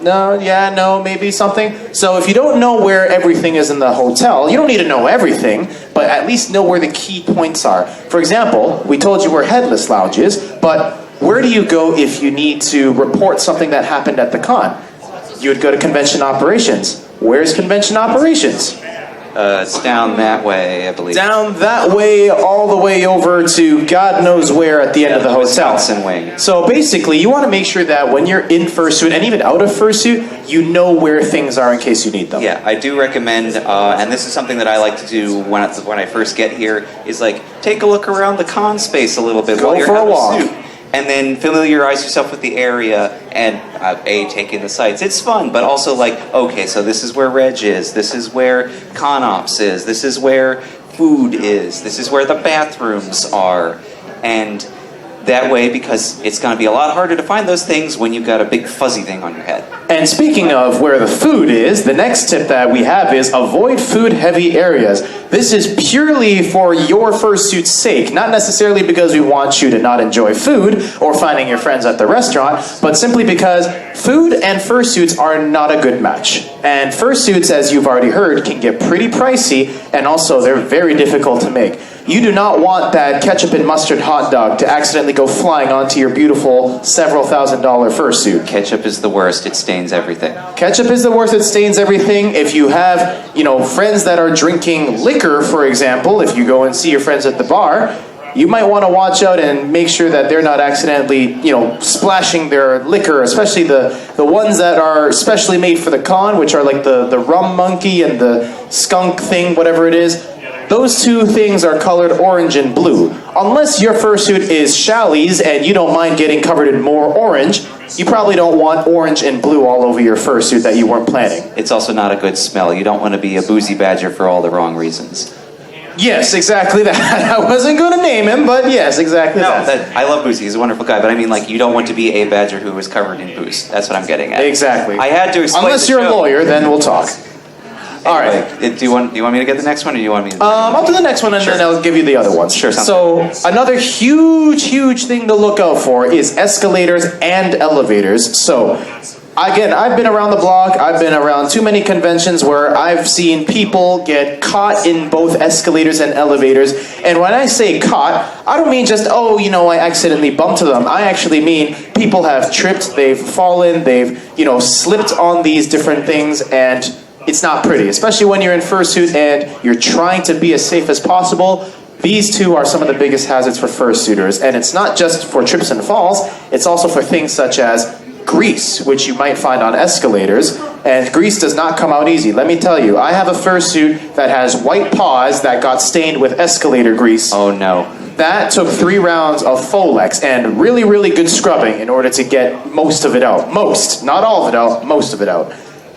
No, yeah, no, maybe something. So if you don't know where everything is in the hotel, you don't need to know everything, but at least know where the key points are. For example, we told you where Headless Lounge is, but where do you go if you need to report something that happened at the con? You would go to convention operations. Where's convention operations? It's down that way, I believe. Down that way, all the way over to God knows where at the end of the hotel. Wisconsin wing. So basically, you want to make sure that when you're in fursuit and even out of fursuit, you know where things are in case you need them. Yeah, I do recommend, and this is something that I like to do when I first get here, is like take a look around the con space a little bit Go while you're for a out of walk. suit. And then familiarize yourself with the area and take in the sights. It's fun, but also like, okay, so this is where Reg is, this is where Conops is, this is where food is, this is where the bathrooms are. And that way, because it's going to be a lot harder to find those things when you've got a big fuzzy thing on your head. And speaking of where the food is, the next tip that we have is avoid food-heavy areas. This is purely for your fursuit's sake, not necessarily because we want you to not enjoy food or finding your friends at the restaurant, but simply because food and fursuits are not a good match. And fursuits, as you've already heard, can get pretty pricey, and also they're very difficult to make. You do not want that ketchup and mustard hot dog to accidentally go flying onto your beautiful several $1,000 fursuit. Ketchup is the worst. It stains everything. Ketchup is the worst. It stains everything. If you have, friends that are drinking liquor, for example, if you go and see your friends at the bar, you might want to watch out and make sure that they're not accidentally, splashing their liquor, especially the ones that are specially made for the con, which are like the rum monkey and the skunk thing, whatever it is. Those two things are colored orange and blue. Unless your fursuit is Shallie's and you don't mind getting covered in more orange, you probably don't want orange and blue all over your fursuit that you weren't planning. It's also not a good smell. You don't want to be a boozy badger for all the wrong reasons. Yes, exactly that. I wasn't going to name him, but yes, exactly that. I love Boozy. He's a wonderful guy, but I mean, you don't want to be a badger who is covered in booze. That's what I'm getting at. Exactly. I had to explain. Unless you're a lawyer, then we'll talk. All right. Do you want me to get the next one, or do you want me to? I'll do the next one, and then I'll give you the other ones. Sure. So another huge thing to look out for is escalators and elevators. So again, I've been around the block. I've been around too many conventions where I've seen people get caught in both escalators and elevators. And when I say caught, I don't mean just, I accidentally bumped to them. I actually mean people have tripped, they've fallen, they've, slipped on these different things, and it's not pretty, especially when you're in fursuit and you're trying to be as safe as possible. These two are some of the biggest hazards for fursuiters, and it's not just for trips and falls, it's also for things such as grease, which you might find on escalators, and grease does not come out easy. Let me tell you, I have a fursuit that has white paws that got stained with escalator grease. Oh no. That took 3 rounds of Folex and really good scrubbing in order to get most of it out. Most, not all of it out, most of it out.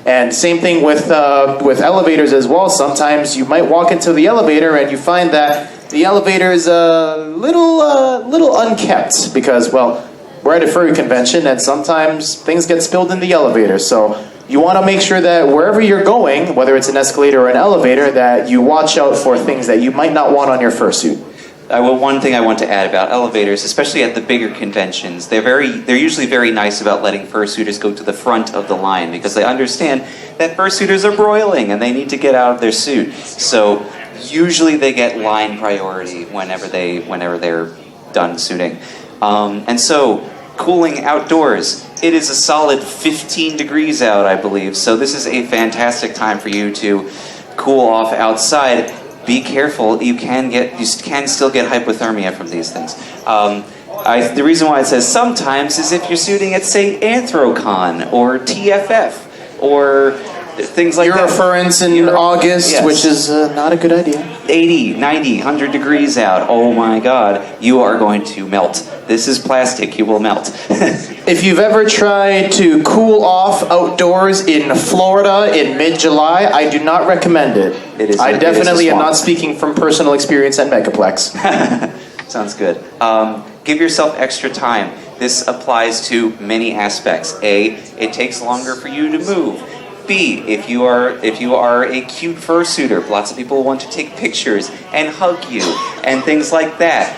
And same thing with elevators as well. Sometimes you might walk into the elevator and you find that the elevator is a little unkept because, we're at a furry convention and sometimes things get spilled in the elevator. So you want to make sure that wherever you're going, whether it's an escalator or an elevator, that you watch out for things that you might not want on your fursuit. One thing I want to add about elevators, especially at the bigger conventions, they're usually very nice about letting fursuiters go to the front of the line because they understand that fursuiters are broiling and they need to get out of their suit. So usually they get line priority whenever they're done suiting. And so cooling outdoors, it is a solid 15 degrees out, I believe. So this is a fantastic time for you to cool off outside. Be careful. You can still get hypothermia from these things. The reason why it says sometimes is if you're shooting at, say, Anthrocon or TFF or things like that. Your reference in August, yes. Which is not a good idea. 80, 90, 100 degrees out. Oh my God, you are going to melt. This is plastic, you will melt. If you've ever tried to cool off outdoors in Florida in mid-July, I do not recommend it. I definitely am not speaking from personal experience at Megaplex. Sounds good. Give yourself extra time. this applies to many aspects. A, it takes longer for you to move. B, if you are a cute fursuiter, lots of people want to take pictures and hug you and things like that.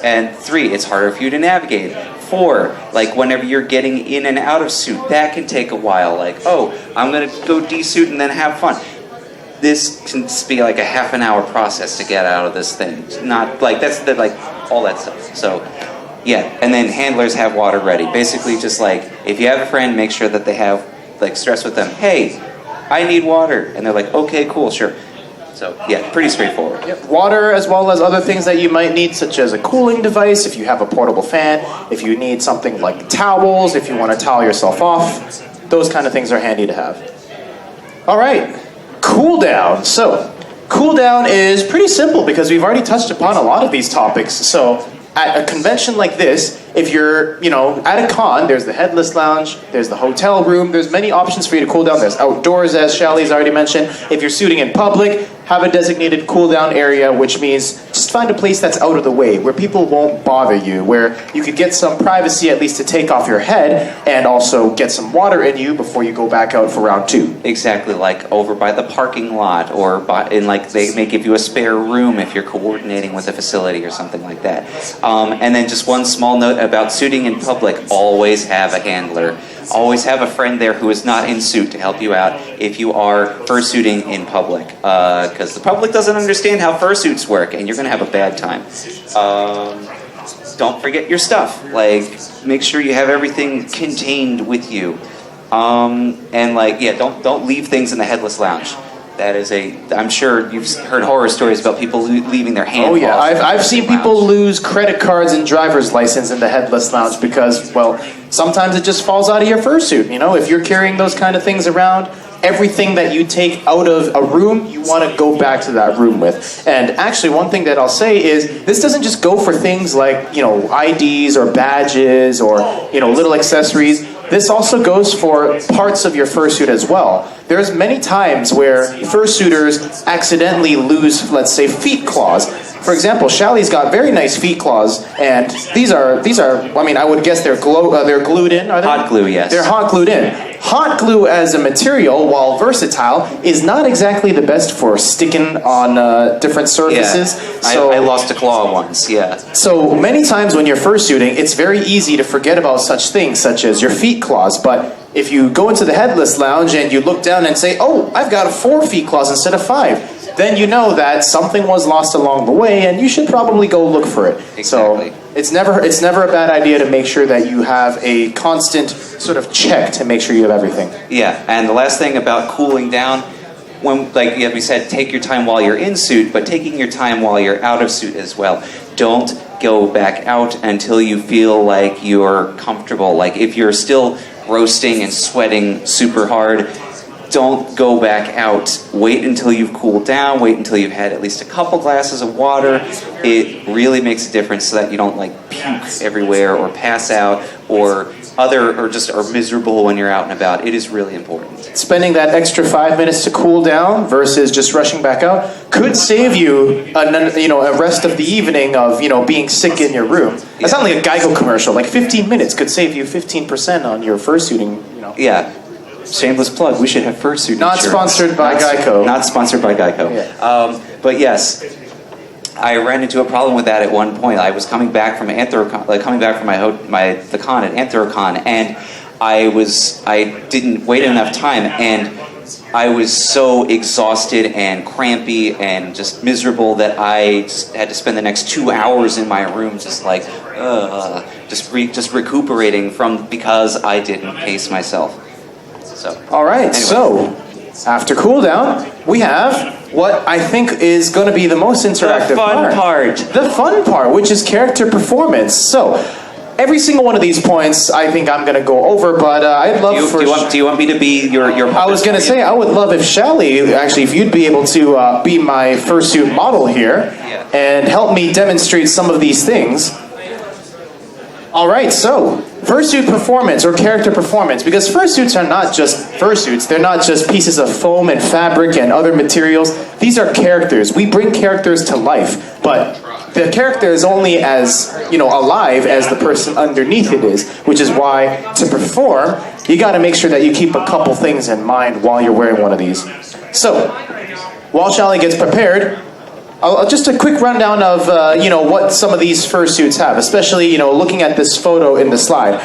And 3, it's harder for you to navigate. 4, like whenever you're getting in and out of suit, that can take a while. Like, oh, I'm gonna go de-suit and then have fun. This can be like a half an hour process to get out of this thing. Not like like all that stuff. So yeah, and then handlers have water ready. Basically, just like if you have a friend, make sure that they have like stress with them. Hey, I need water, and they're like, okay, cool, sure. So yeah, pretty straightforward. Yep. Water, as well as other things that you might need, such as a cooling device, if you have a portable fan, if you need something like towels, if you want to towel yourself off, those kind of things are handy to have. All right, cool down. So, cool down is pretty simple because we've already touched upon a lot of these topics. So, at a convention like this, if you're, at a con, there's the Headless Lounge, there's the hotel room, there's many options for you to cool down. There's outdoors, as Shallie's already mentioned. If you're shooting in public, have a designated cool down area, which means just find a place that's out of the way, where people won't bother you, where you could get some privacy at least to take off your head, and also get some water in you before you go back out for round 2. Exactly, like over by the parking lot, or they may give you a spare room if you're coordinating with a facility or something like that. And then just one small note about suiting in public: always have a handler. Always have a friend there who is not in suit to help you out if you are fursuiting in public. Because the public doesn't understand how fursuits work, and you're going to have a bad time. Don't forget your stuff. Like, make sure you have everything contained with you. Don't leave things in the Headless Lounge. That is I'm sure you've heard horror stories about people leaving their hand. Oh yeah, I've seen people lose credit cards and driver's license in the Headless Lounge because, well, sometimes it just falls out of your fursuit. If you're carrying those kind of things around, everything that you take out of a room, you want to go back to that room with. And actually, one thing that I'll say is, this doesn't just go for things like, IDs or badges or, little accessories. This also goes for parts of your fursuit as well. There's many times where fursuiters accidentally lose, let's say, feet claws. For example, Shallie's got very nice feet claws, and these are. I would guess they're glued in. Are they? Hot glue, yes. They're hot glued in. Hot glue as a material, while versatile, is not exactly the best for sticking on different surfaces. Yeah. So, I lost a claw once, yeah. So many times when you're fursuiting, it's very easy to forget about such things, such as your feet claws. But if you go into the Headless Lounge and you look down and say, oh, I've got 4 feet claws instead of 5, then you know that something was lost along the way, and you should probably go look for it. Exactly. So it's never a bad idea to make sure that you have a constant sort of check to make sure you have everything. Yeah, and the last thing about cooling down, when, like we said, take your time while you're in suit, but taking your time while you're out of suit as well. Don't go back out until you feel like you're comfortable. Like if you're still roasting and sweating super hard, don't go back out. Wait until you've cooled down. Wait until you've had at least a couple glasses of water. It really makes a difference so that you don't puke everywhere or pass out or just are miserable when you're out and about. It is really important. Spending that extra 5 minutes to cool down versus just rushing back out could save you a rest of the evening of being sick in your room. That sounds like a Geico commercial. Like 15 minutes could save you 15% on your fursuiting. Yeah. Shameless plug. We should have fursuit. Not insurance. sponsored by Geico. Not sponsored by Geico. Yeah. But yes, I ran into a problem with that at one point. I was coming back from the con at Anthrocon, and I didn't wait enough time, and I was so exhausted and crampy and just miserable that I just had to spend the next 2 hours in my room just recuperating because I didn't pace myself. So, all right, anyway. So after cool down, we have what I think is going to be the most interactive part. The fun part, which is character performance. So every single one of these points, I think I'm going to go over, but I'd love do you want me to be your I was going to say, I would love if Shallie, actually, if you'd be able to be my fursuit model here and help me demonstrate some of these things. All right, so fursuit performance or character performance, because fursuits are not just fursuits. They're not just pieces of foam and fabric and other materials. These are characters. We bring characters to life, but the character is only as, alive as the person underneath it is, which is why to perform, you got to make sure that you keep a couple things in mind while you're wearing one of these. So, while Shallie gets prepared, just a quick rundown of, what some of these fursuits have, especially, looking at this photo in the slide.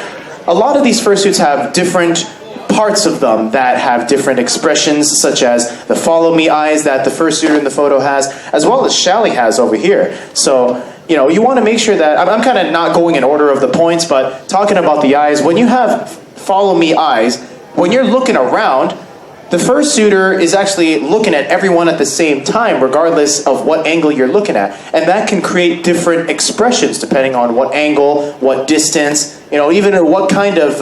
A lot of these fursuits have different parts of them that have different expressions, such as the follow me eyes that the fursuiter in the photo has, as well as Shallie has over here. So, you want to make sure that, I'm kind of not going in order of the points, but talking about the eyes, when you have follow me eyes, when you're looking around, the fursuiter is actually looking at everyone at the same time, regardless of what angle you're looking at. And that can create different expressions depending on what angle, what distance, even what kind of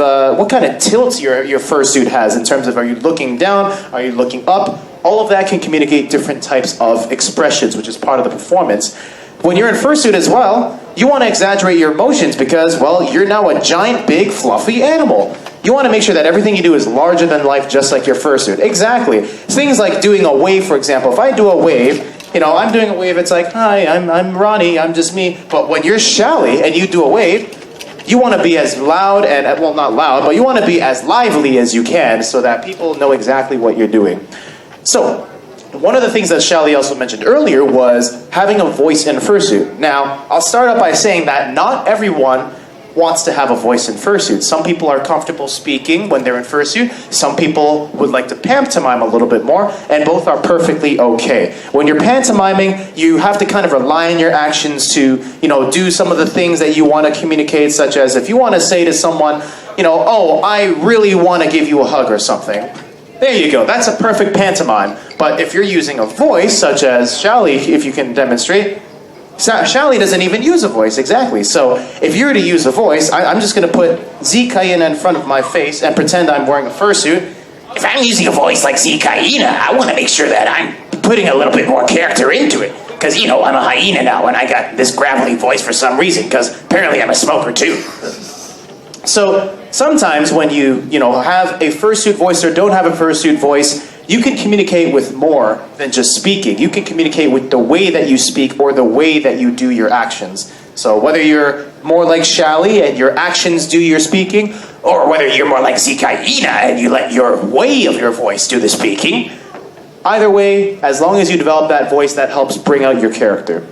tilt your fursuit has in terms of, are you looking down, are you looking up? All of that can communicate different types of expressions, which is part of the performance. When you're in fursuit as well, you want to exaggerate your emotions because, well, you're now a giant, big, fluffy animal. You want to make sure that everything you do is larger than life, just like your fursuit. Exactly. Things like doing a wave, for example. If I do a wave, I'm doing a wave, it's like, hi, I'm Ronnie, I'm just me. But when you're Shallie and you do a wave, you want to be as loud and, well, not loud, but you want to be as lively as you can so that people know exactly what you're doing. So, one of the things that Shallie also mentioned earlier was having a voice in fursuit. Now, I'll start out by saying that not everyone wants to have a voice in fursuit. Some people are comfortable speaking when they're in fursuit. Some people would like to pantomime a little bit more, and both are perfectly okay. When you're pantomiming, you have to kind of rely on your actions to, do some of the things that you want to communicate, such as if you want to say to someone, oh, I really want to give you a hug or something. There you go. That's a perfect pantomime. But if you're using a voice, such as Shallie, if you can demonstrate, Shallie doesn't even use a voice, exactly. So if you were to use a voice, I'm just going to put Zikaina in front of my face and pretend I'm wearing a fursuit. If I'm using a voice like Zikaina, I want to make sure that I'm putting a little bit more character into it. Because, I'm a hyena now, and I got this gravelly voice for some reason, because apparently I'm a smoker too. So sometimes when you have a fursuit voice or don't have a fursuit voice, you can communicate with more than just speaking. You can communicate with the way that you speak or the way that you do your actions. So whether you're more like Shallie and your actions do your speaking, or whether you're more like Zikaina and you let your way of your voice do the speaking, either way, as long as you develop that voice, that helps bring out your character.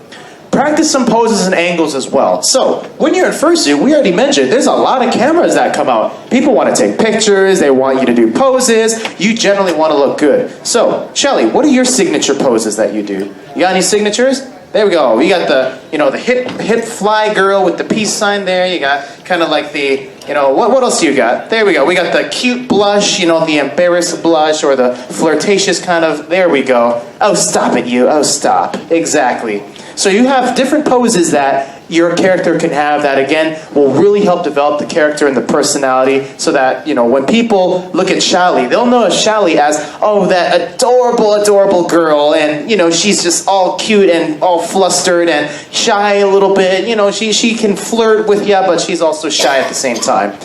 Practice some poses and angles as well. So, when you're in fursuit, we already mentioned, there's a lot of cameras that come out. People want to take pictures, they want you to do poses, you generally want to look good. So, Shallie, what are your signature poses that you do? You got any signatures? There we go. You got the hip fly girl with the peace sign there. You got kind of like the, what else you got? There we go. We got the cute blush, the embarrassed blush or the flirtatious kind of, there we go. Oh, stop it, you. Oh, stop. Exactly. So you have different poses that your character can have that, again, will really help develop the character and the personality so that, when people look at Shallie, they'll know Shallie as, oh, that adorable, adorable girl, and, she's just all cute and all flustered and shy a little bit. She can flirt with you, but she's also shy at the same time.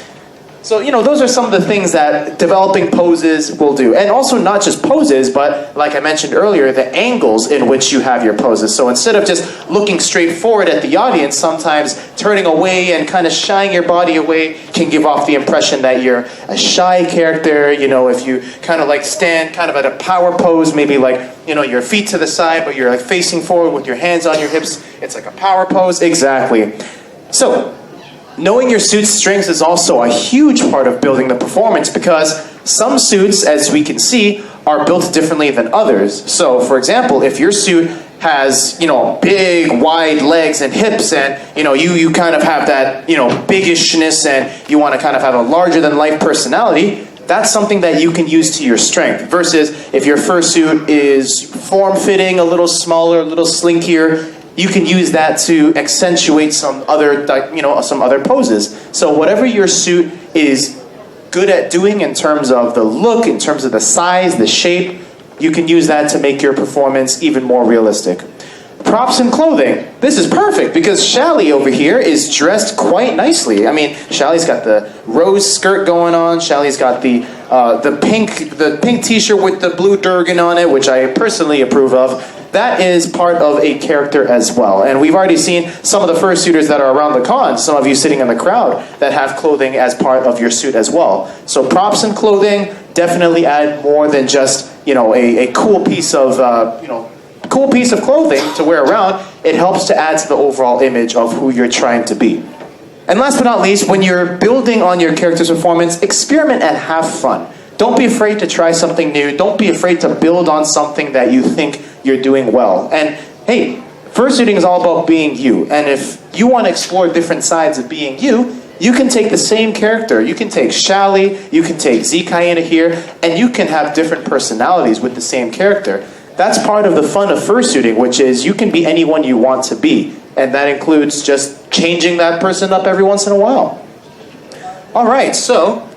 So, those are some of the things that developing poses will do. And also not just poses, but like I mentioned earlier, the angles in which you have your poses. So instead of just looking straight forward at the audience, sometimes turning away and kind of shying your body away can give off the impression that you're a shy character. If you kind of like stand kind of at a power pose, maybe like, your feet to the side, but you're like facing forward with your hands on your hips. It's like a power pose. Exactly. So, knowing your suit's strengths is also a huge part of building the performance because some suits, as we can see, are built differently than others. So, for example, if your suit has, big, wide legs and hips and, you kind of have that, biggishness and you want to kind of have a larger-than-life personality, that's something that you can use to your strength. Versus if your fursuit is form-fitting, a little smaller, a little slinkier, you can use that to accentuate some other poses. So whatever your suit is good at doing in terms of the look, in terms of the size, the shape, you can use that to make your performance even more realistic. Props and clothing. This is perfect because Shallie over here is dressed quite nicely. I mean, Shallie's got the rose skirt going on. Shallie's got the pink t-shirt with the blue Durgan on it, which I personally approve of. that is part of a character as well. And we've already seen some of the fursuiters that are around the con, some of you sitting in the crowd, that have clothing as part of your suit as well. So props and clothing definitely add more than just, a cool piece of, cool piece of clothing to wear around. It helps to add to the overall image of who you're trying to be. And last but not least, when you're building on your character's performance, experiment and have fun. Don't be afraid to try something new. Don't be afraid to build on something that you think you're doing well. And hey, fursuiting is all about being you. And if you want to explore different sides of being you, you can take the same character. You can take Shallie, you can take Zikaina here, and you can have different personalities with the same character. That's part of the fun of fursuiting, which is you can be anyone you want to be. And that includes just changing that person up every once in a while. All right, so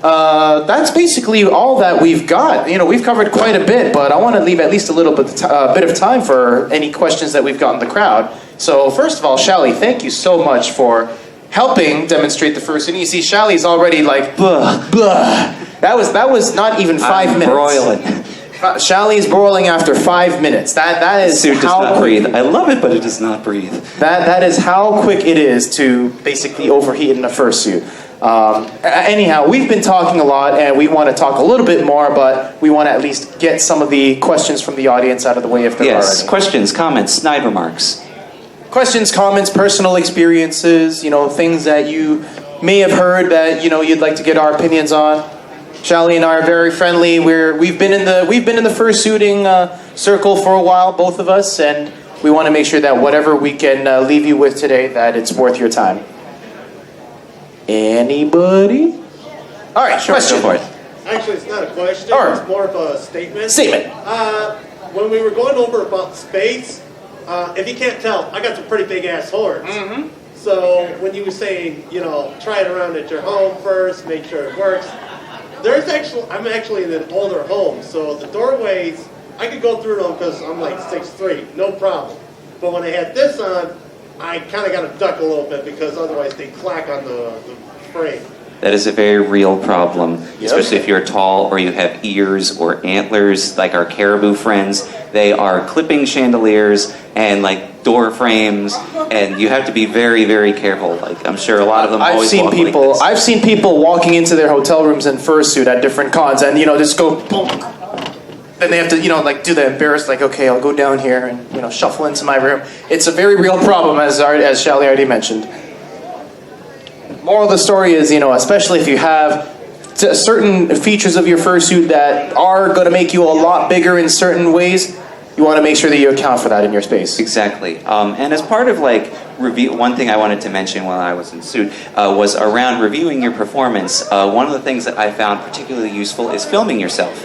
that's basically all that we've got. We've covered quite a bit, but I want to leave at least a little bit of time for any questions that we've got in the crowd. So first of all, Shallie, thank you so much for helping demonstrate the fursuiting. You see, Shallie's already like, blah, blah. That was not even 5 minutes. Broiling. Shallie's broiling after 5 minutes. That is suit does not breathe. I love it, but it does not breathe. That is how quick it is to basically overheat in a fursuit. Anyhow, we've been talking a lot, and we want to talk a little bit more, but we want to at least get some of the questions from the audience out of the way if there are any. Questions, comments, snide remarks. Questions, comments, personal experiences, things that you may have heard that you'd like to get our opinions on. Shallie and I are very friendly. We've been in the fursuiting circle for a while, both of us, and we want to make sure that whatever we can leave you with today, that it's worth your time. Anybody? All right, sure, question. Go for it. Actually, it's not a question. All right. It's more of a statement. Statement. When we were going over about space, if you can't tell, I got some pretty big ass horns. Mm-hmm. So when you were saying, try it around at your home first, make sure it works. I'm actually in an older home, so the doorways, I could go through them because I'm like 6'3", no problem. But when I had this on, I kind of got to duck a little bit because otherwise they clack on the frame. That is a very real problem, especially if you're tall or you have ears or antlers, like our caribou friends. They are clipping chandeliers and like door frames, and you have to be very, very careful. Like I'm sure a lot of them always walk like this. I've seen people walking into their hotel rooms in fursuit at different cons, and just go boom. Then they have to do the embarrassed, like, okay, I'll go down here and shuffle into my room. It's a very real problem, as Shallie already mentioned. Moral of the story is, especially if you have certain features of your fursuit that are going to make you a lot bigger in certain ways, you want to make sure that you account for that in your space. Exactly. And as part of review, one thing I wanted to mention while I was in suit was around reviewing your performance. One of the things that I found particularly useful is filming yourself.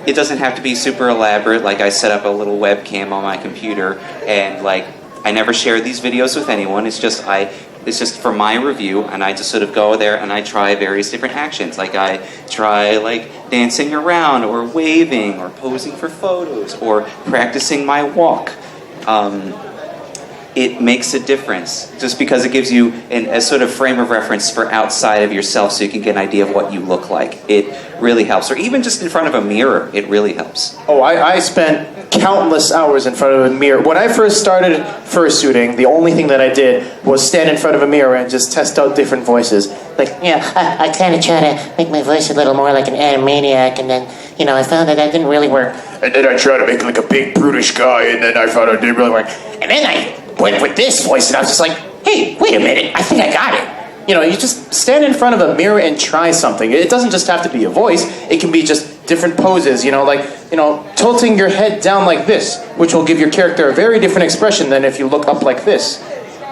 It doesn't have to be super elaborate. Like I set up a little webcam on my computer, and I never share these videos with anyone. It's just for my review, and I just sort of go there and I try various different actions. Like I try dancing around or waving or posing for photos or practicing my walk. It makes a difference just because it gives you a sort of frame of reference for outside of yourself so you can get an idea of what you look like. It really helps. Or even just in front of a mirror, it really helps. Oh, I spent countless hours in front of a mirror. When I first started fursuiting, the only thing that I did was stand in front of a mirror and just test out different voices. I kind of try to make my voice a little more like an animaniac, and then, I found that didn't really work. And then I tried to make a big brutish guy, and then I found it didn't really work. And then I went with this voice, and I was just like, hey, wait a minute, I think I got it. You just stand in front of a mirror and try something. It doesn't just have to be a voice. It can be just different poses, tilting your head down like this, which will give your character a very different expression than if you look up like this.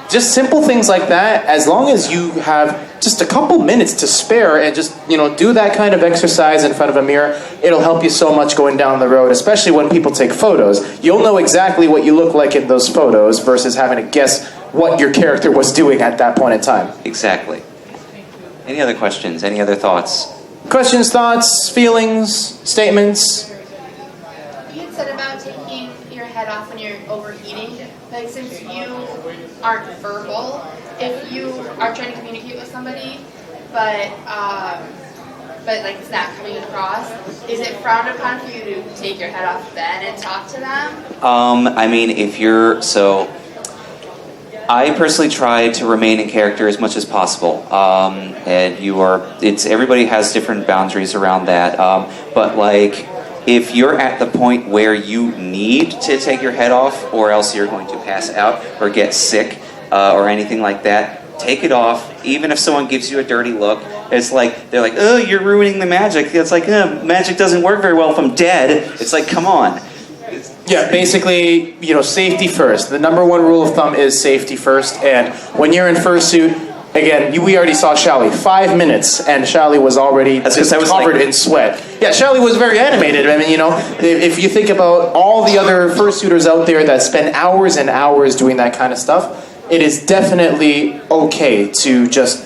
Just simple things like that, as long as you have just a couple minutes to spare and just, do that kind of exercise in front of a mirror, it'll help you so much going down the road, especially when people take photos. You'll know exactly what you look like in those photos versus having to guess what your character was doing at that point in time. Exactly. Any other questions? Any other thoughts? Questions, thoughts, feelings, statements? You had said about taking your head off when you're overheating. Since you aren't verbal, if you are trying to communicate with somebody, but but like it's not coming across. Is it frowned upon for you to take your head off then and talk to them? I mean, if you're so. I personally try to remain in character as much as possible, and everybody has different boundaries around that. But like, if you're at the point where you need to take your head off, or else you're going to pass out or get sick or anything like that, take it off. Even if someone gives you a dirty look, it's like they're like, "Oh, you're ruining the magic." It's like, magic doesn't work very well if I'm dead. It's like, come on. Yeah, basically, safety first. The number one rule of thumb is safety first. And when you're in fursuit, again, we already saw Shallie. 5 minutes, and Shallie was already covered in sweat. Yeah, Shallie was very animated. I mean, if you think about all the other fursuiters out there that spend hours and hours doing that kind of stuff, it is definitely okay to just,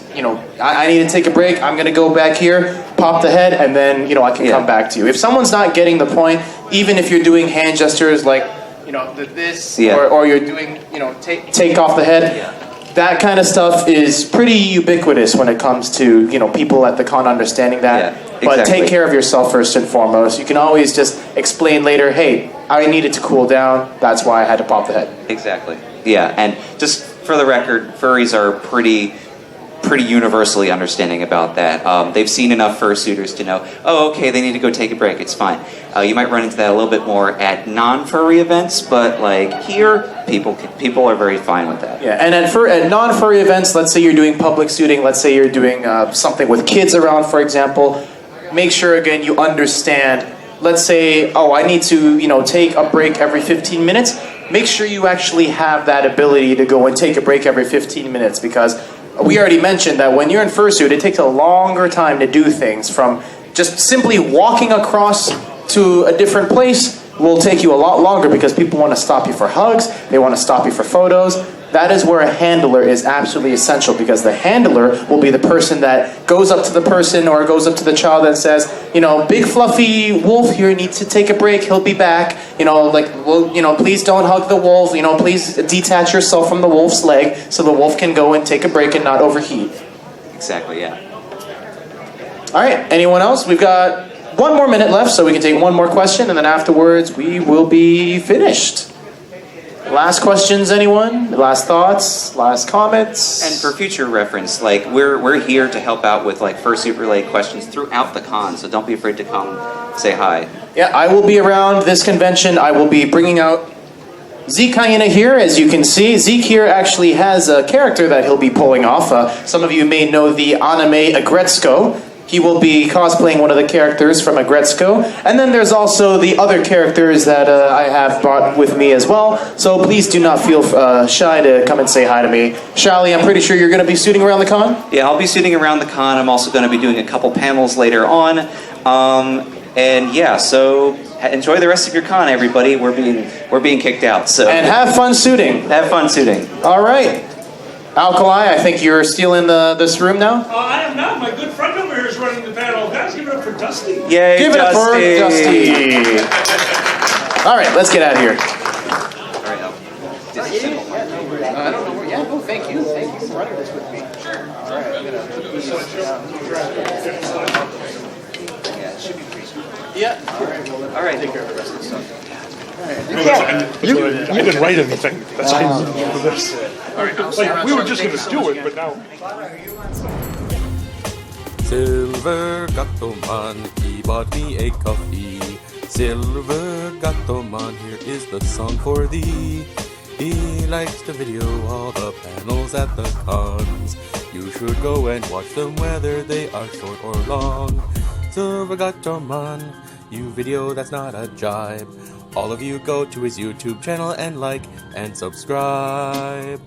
I need to take a break. I'm going to go back here, pop the head, and then, I can come back to you. If someone's not getting the point, even if you're doing hand gestures like, this, or you're doing, take off the head, that kind of stuff is pretty ubiquitous when it comes to, people at the con understanding that. Yeah, But exactly. take care of yourself first and foremost. You can always just explain later, hey, I needed to cool down. That's why I had to pop the head. Exactly. Yeah, and just for the record, furries are pretty universally understanding about that. They've seen enough fursuiters to know, okay, they need to go take a break. It's fine. You might run into that a little bit more at non-furry events, but like here, people are very fine with that. Yeah, and at non-furry events, let's say you're doing public suiting, let's say you're doing something with kids around, for example, make sure, again, you understand. Let's say, I need to, take a break every 15 minutes. Make sure you actually have that ability to go and take a break every 15 minutes, because we already mentioned that when you're in fursuit, it takes a longer time to do things. From just simply walking across to a different place will take you a lot longer, because people want to stop you for hugs, they want to stop you for photos. That is where a handler is absolutely essential, because the handler will be the person that goes up to the person or goes up to the child and says, big fluffy wolf here needs to take a break, he'll be back, please don't hug the wolf, please detach yourself from the wolf's leg so the wolf can go and take a break and not overheat. Exactly, yeah. All right, anyone else? We've got 1 more minute left, so we can take one more question, and then afterwards we will be finished. Last questions, anyone? Last thoughts? Last comments? And for future reference, like we're here to help out with like fursuit related questions throughout the con, so don't be afraid to come say hi. Yeah, I will be around this convention. I will be bringing out Zeke Hyena here, as you can see. Zeke here actually has a character that he'll be pulling off. Some of you may know the anime Agretzko. He will be cosplaying one of the characters from Agretzko. And then there's also the other characters that I have brought with me as well. So please do not feel shy to come and say hi to me. Shallie, I'm pretty sure you're going to be suiting around the con? Yeah, I'll be suiting around the con. I'm also going to be doing a couple panels later on. And yeah, so enjoy the rest of your con, everybody. We're being kicked out. So and have fun suiting. Have fun suiting. All right. Alkali, I think you're still in this room now? I am not. My good friend over here is running the panel. Guys, give it up for Dusty. Yay, Give it up for Dusty. Dusty. All right, let's get out of here. All right, I don't know where. Yeah, no, thank you. Thank you for running this with me. Sure. All right, I'm gonna put this. Yeah, it should be pretty smooth. Yeah. All right. Take care of the rest of the stuff. I didn't write anything. That's why I'm for this. Like, we were just going to do it, but now. Silver Gatoman, he bought me a coffee. Silver Gatoman, here is the song for thee. He likes to video all the panels at the cons. You should go and watch them whether they are short or long. Silver Gatoman, you video that's not a jibe. All of you go to his YouTube channel and like and subscribe.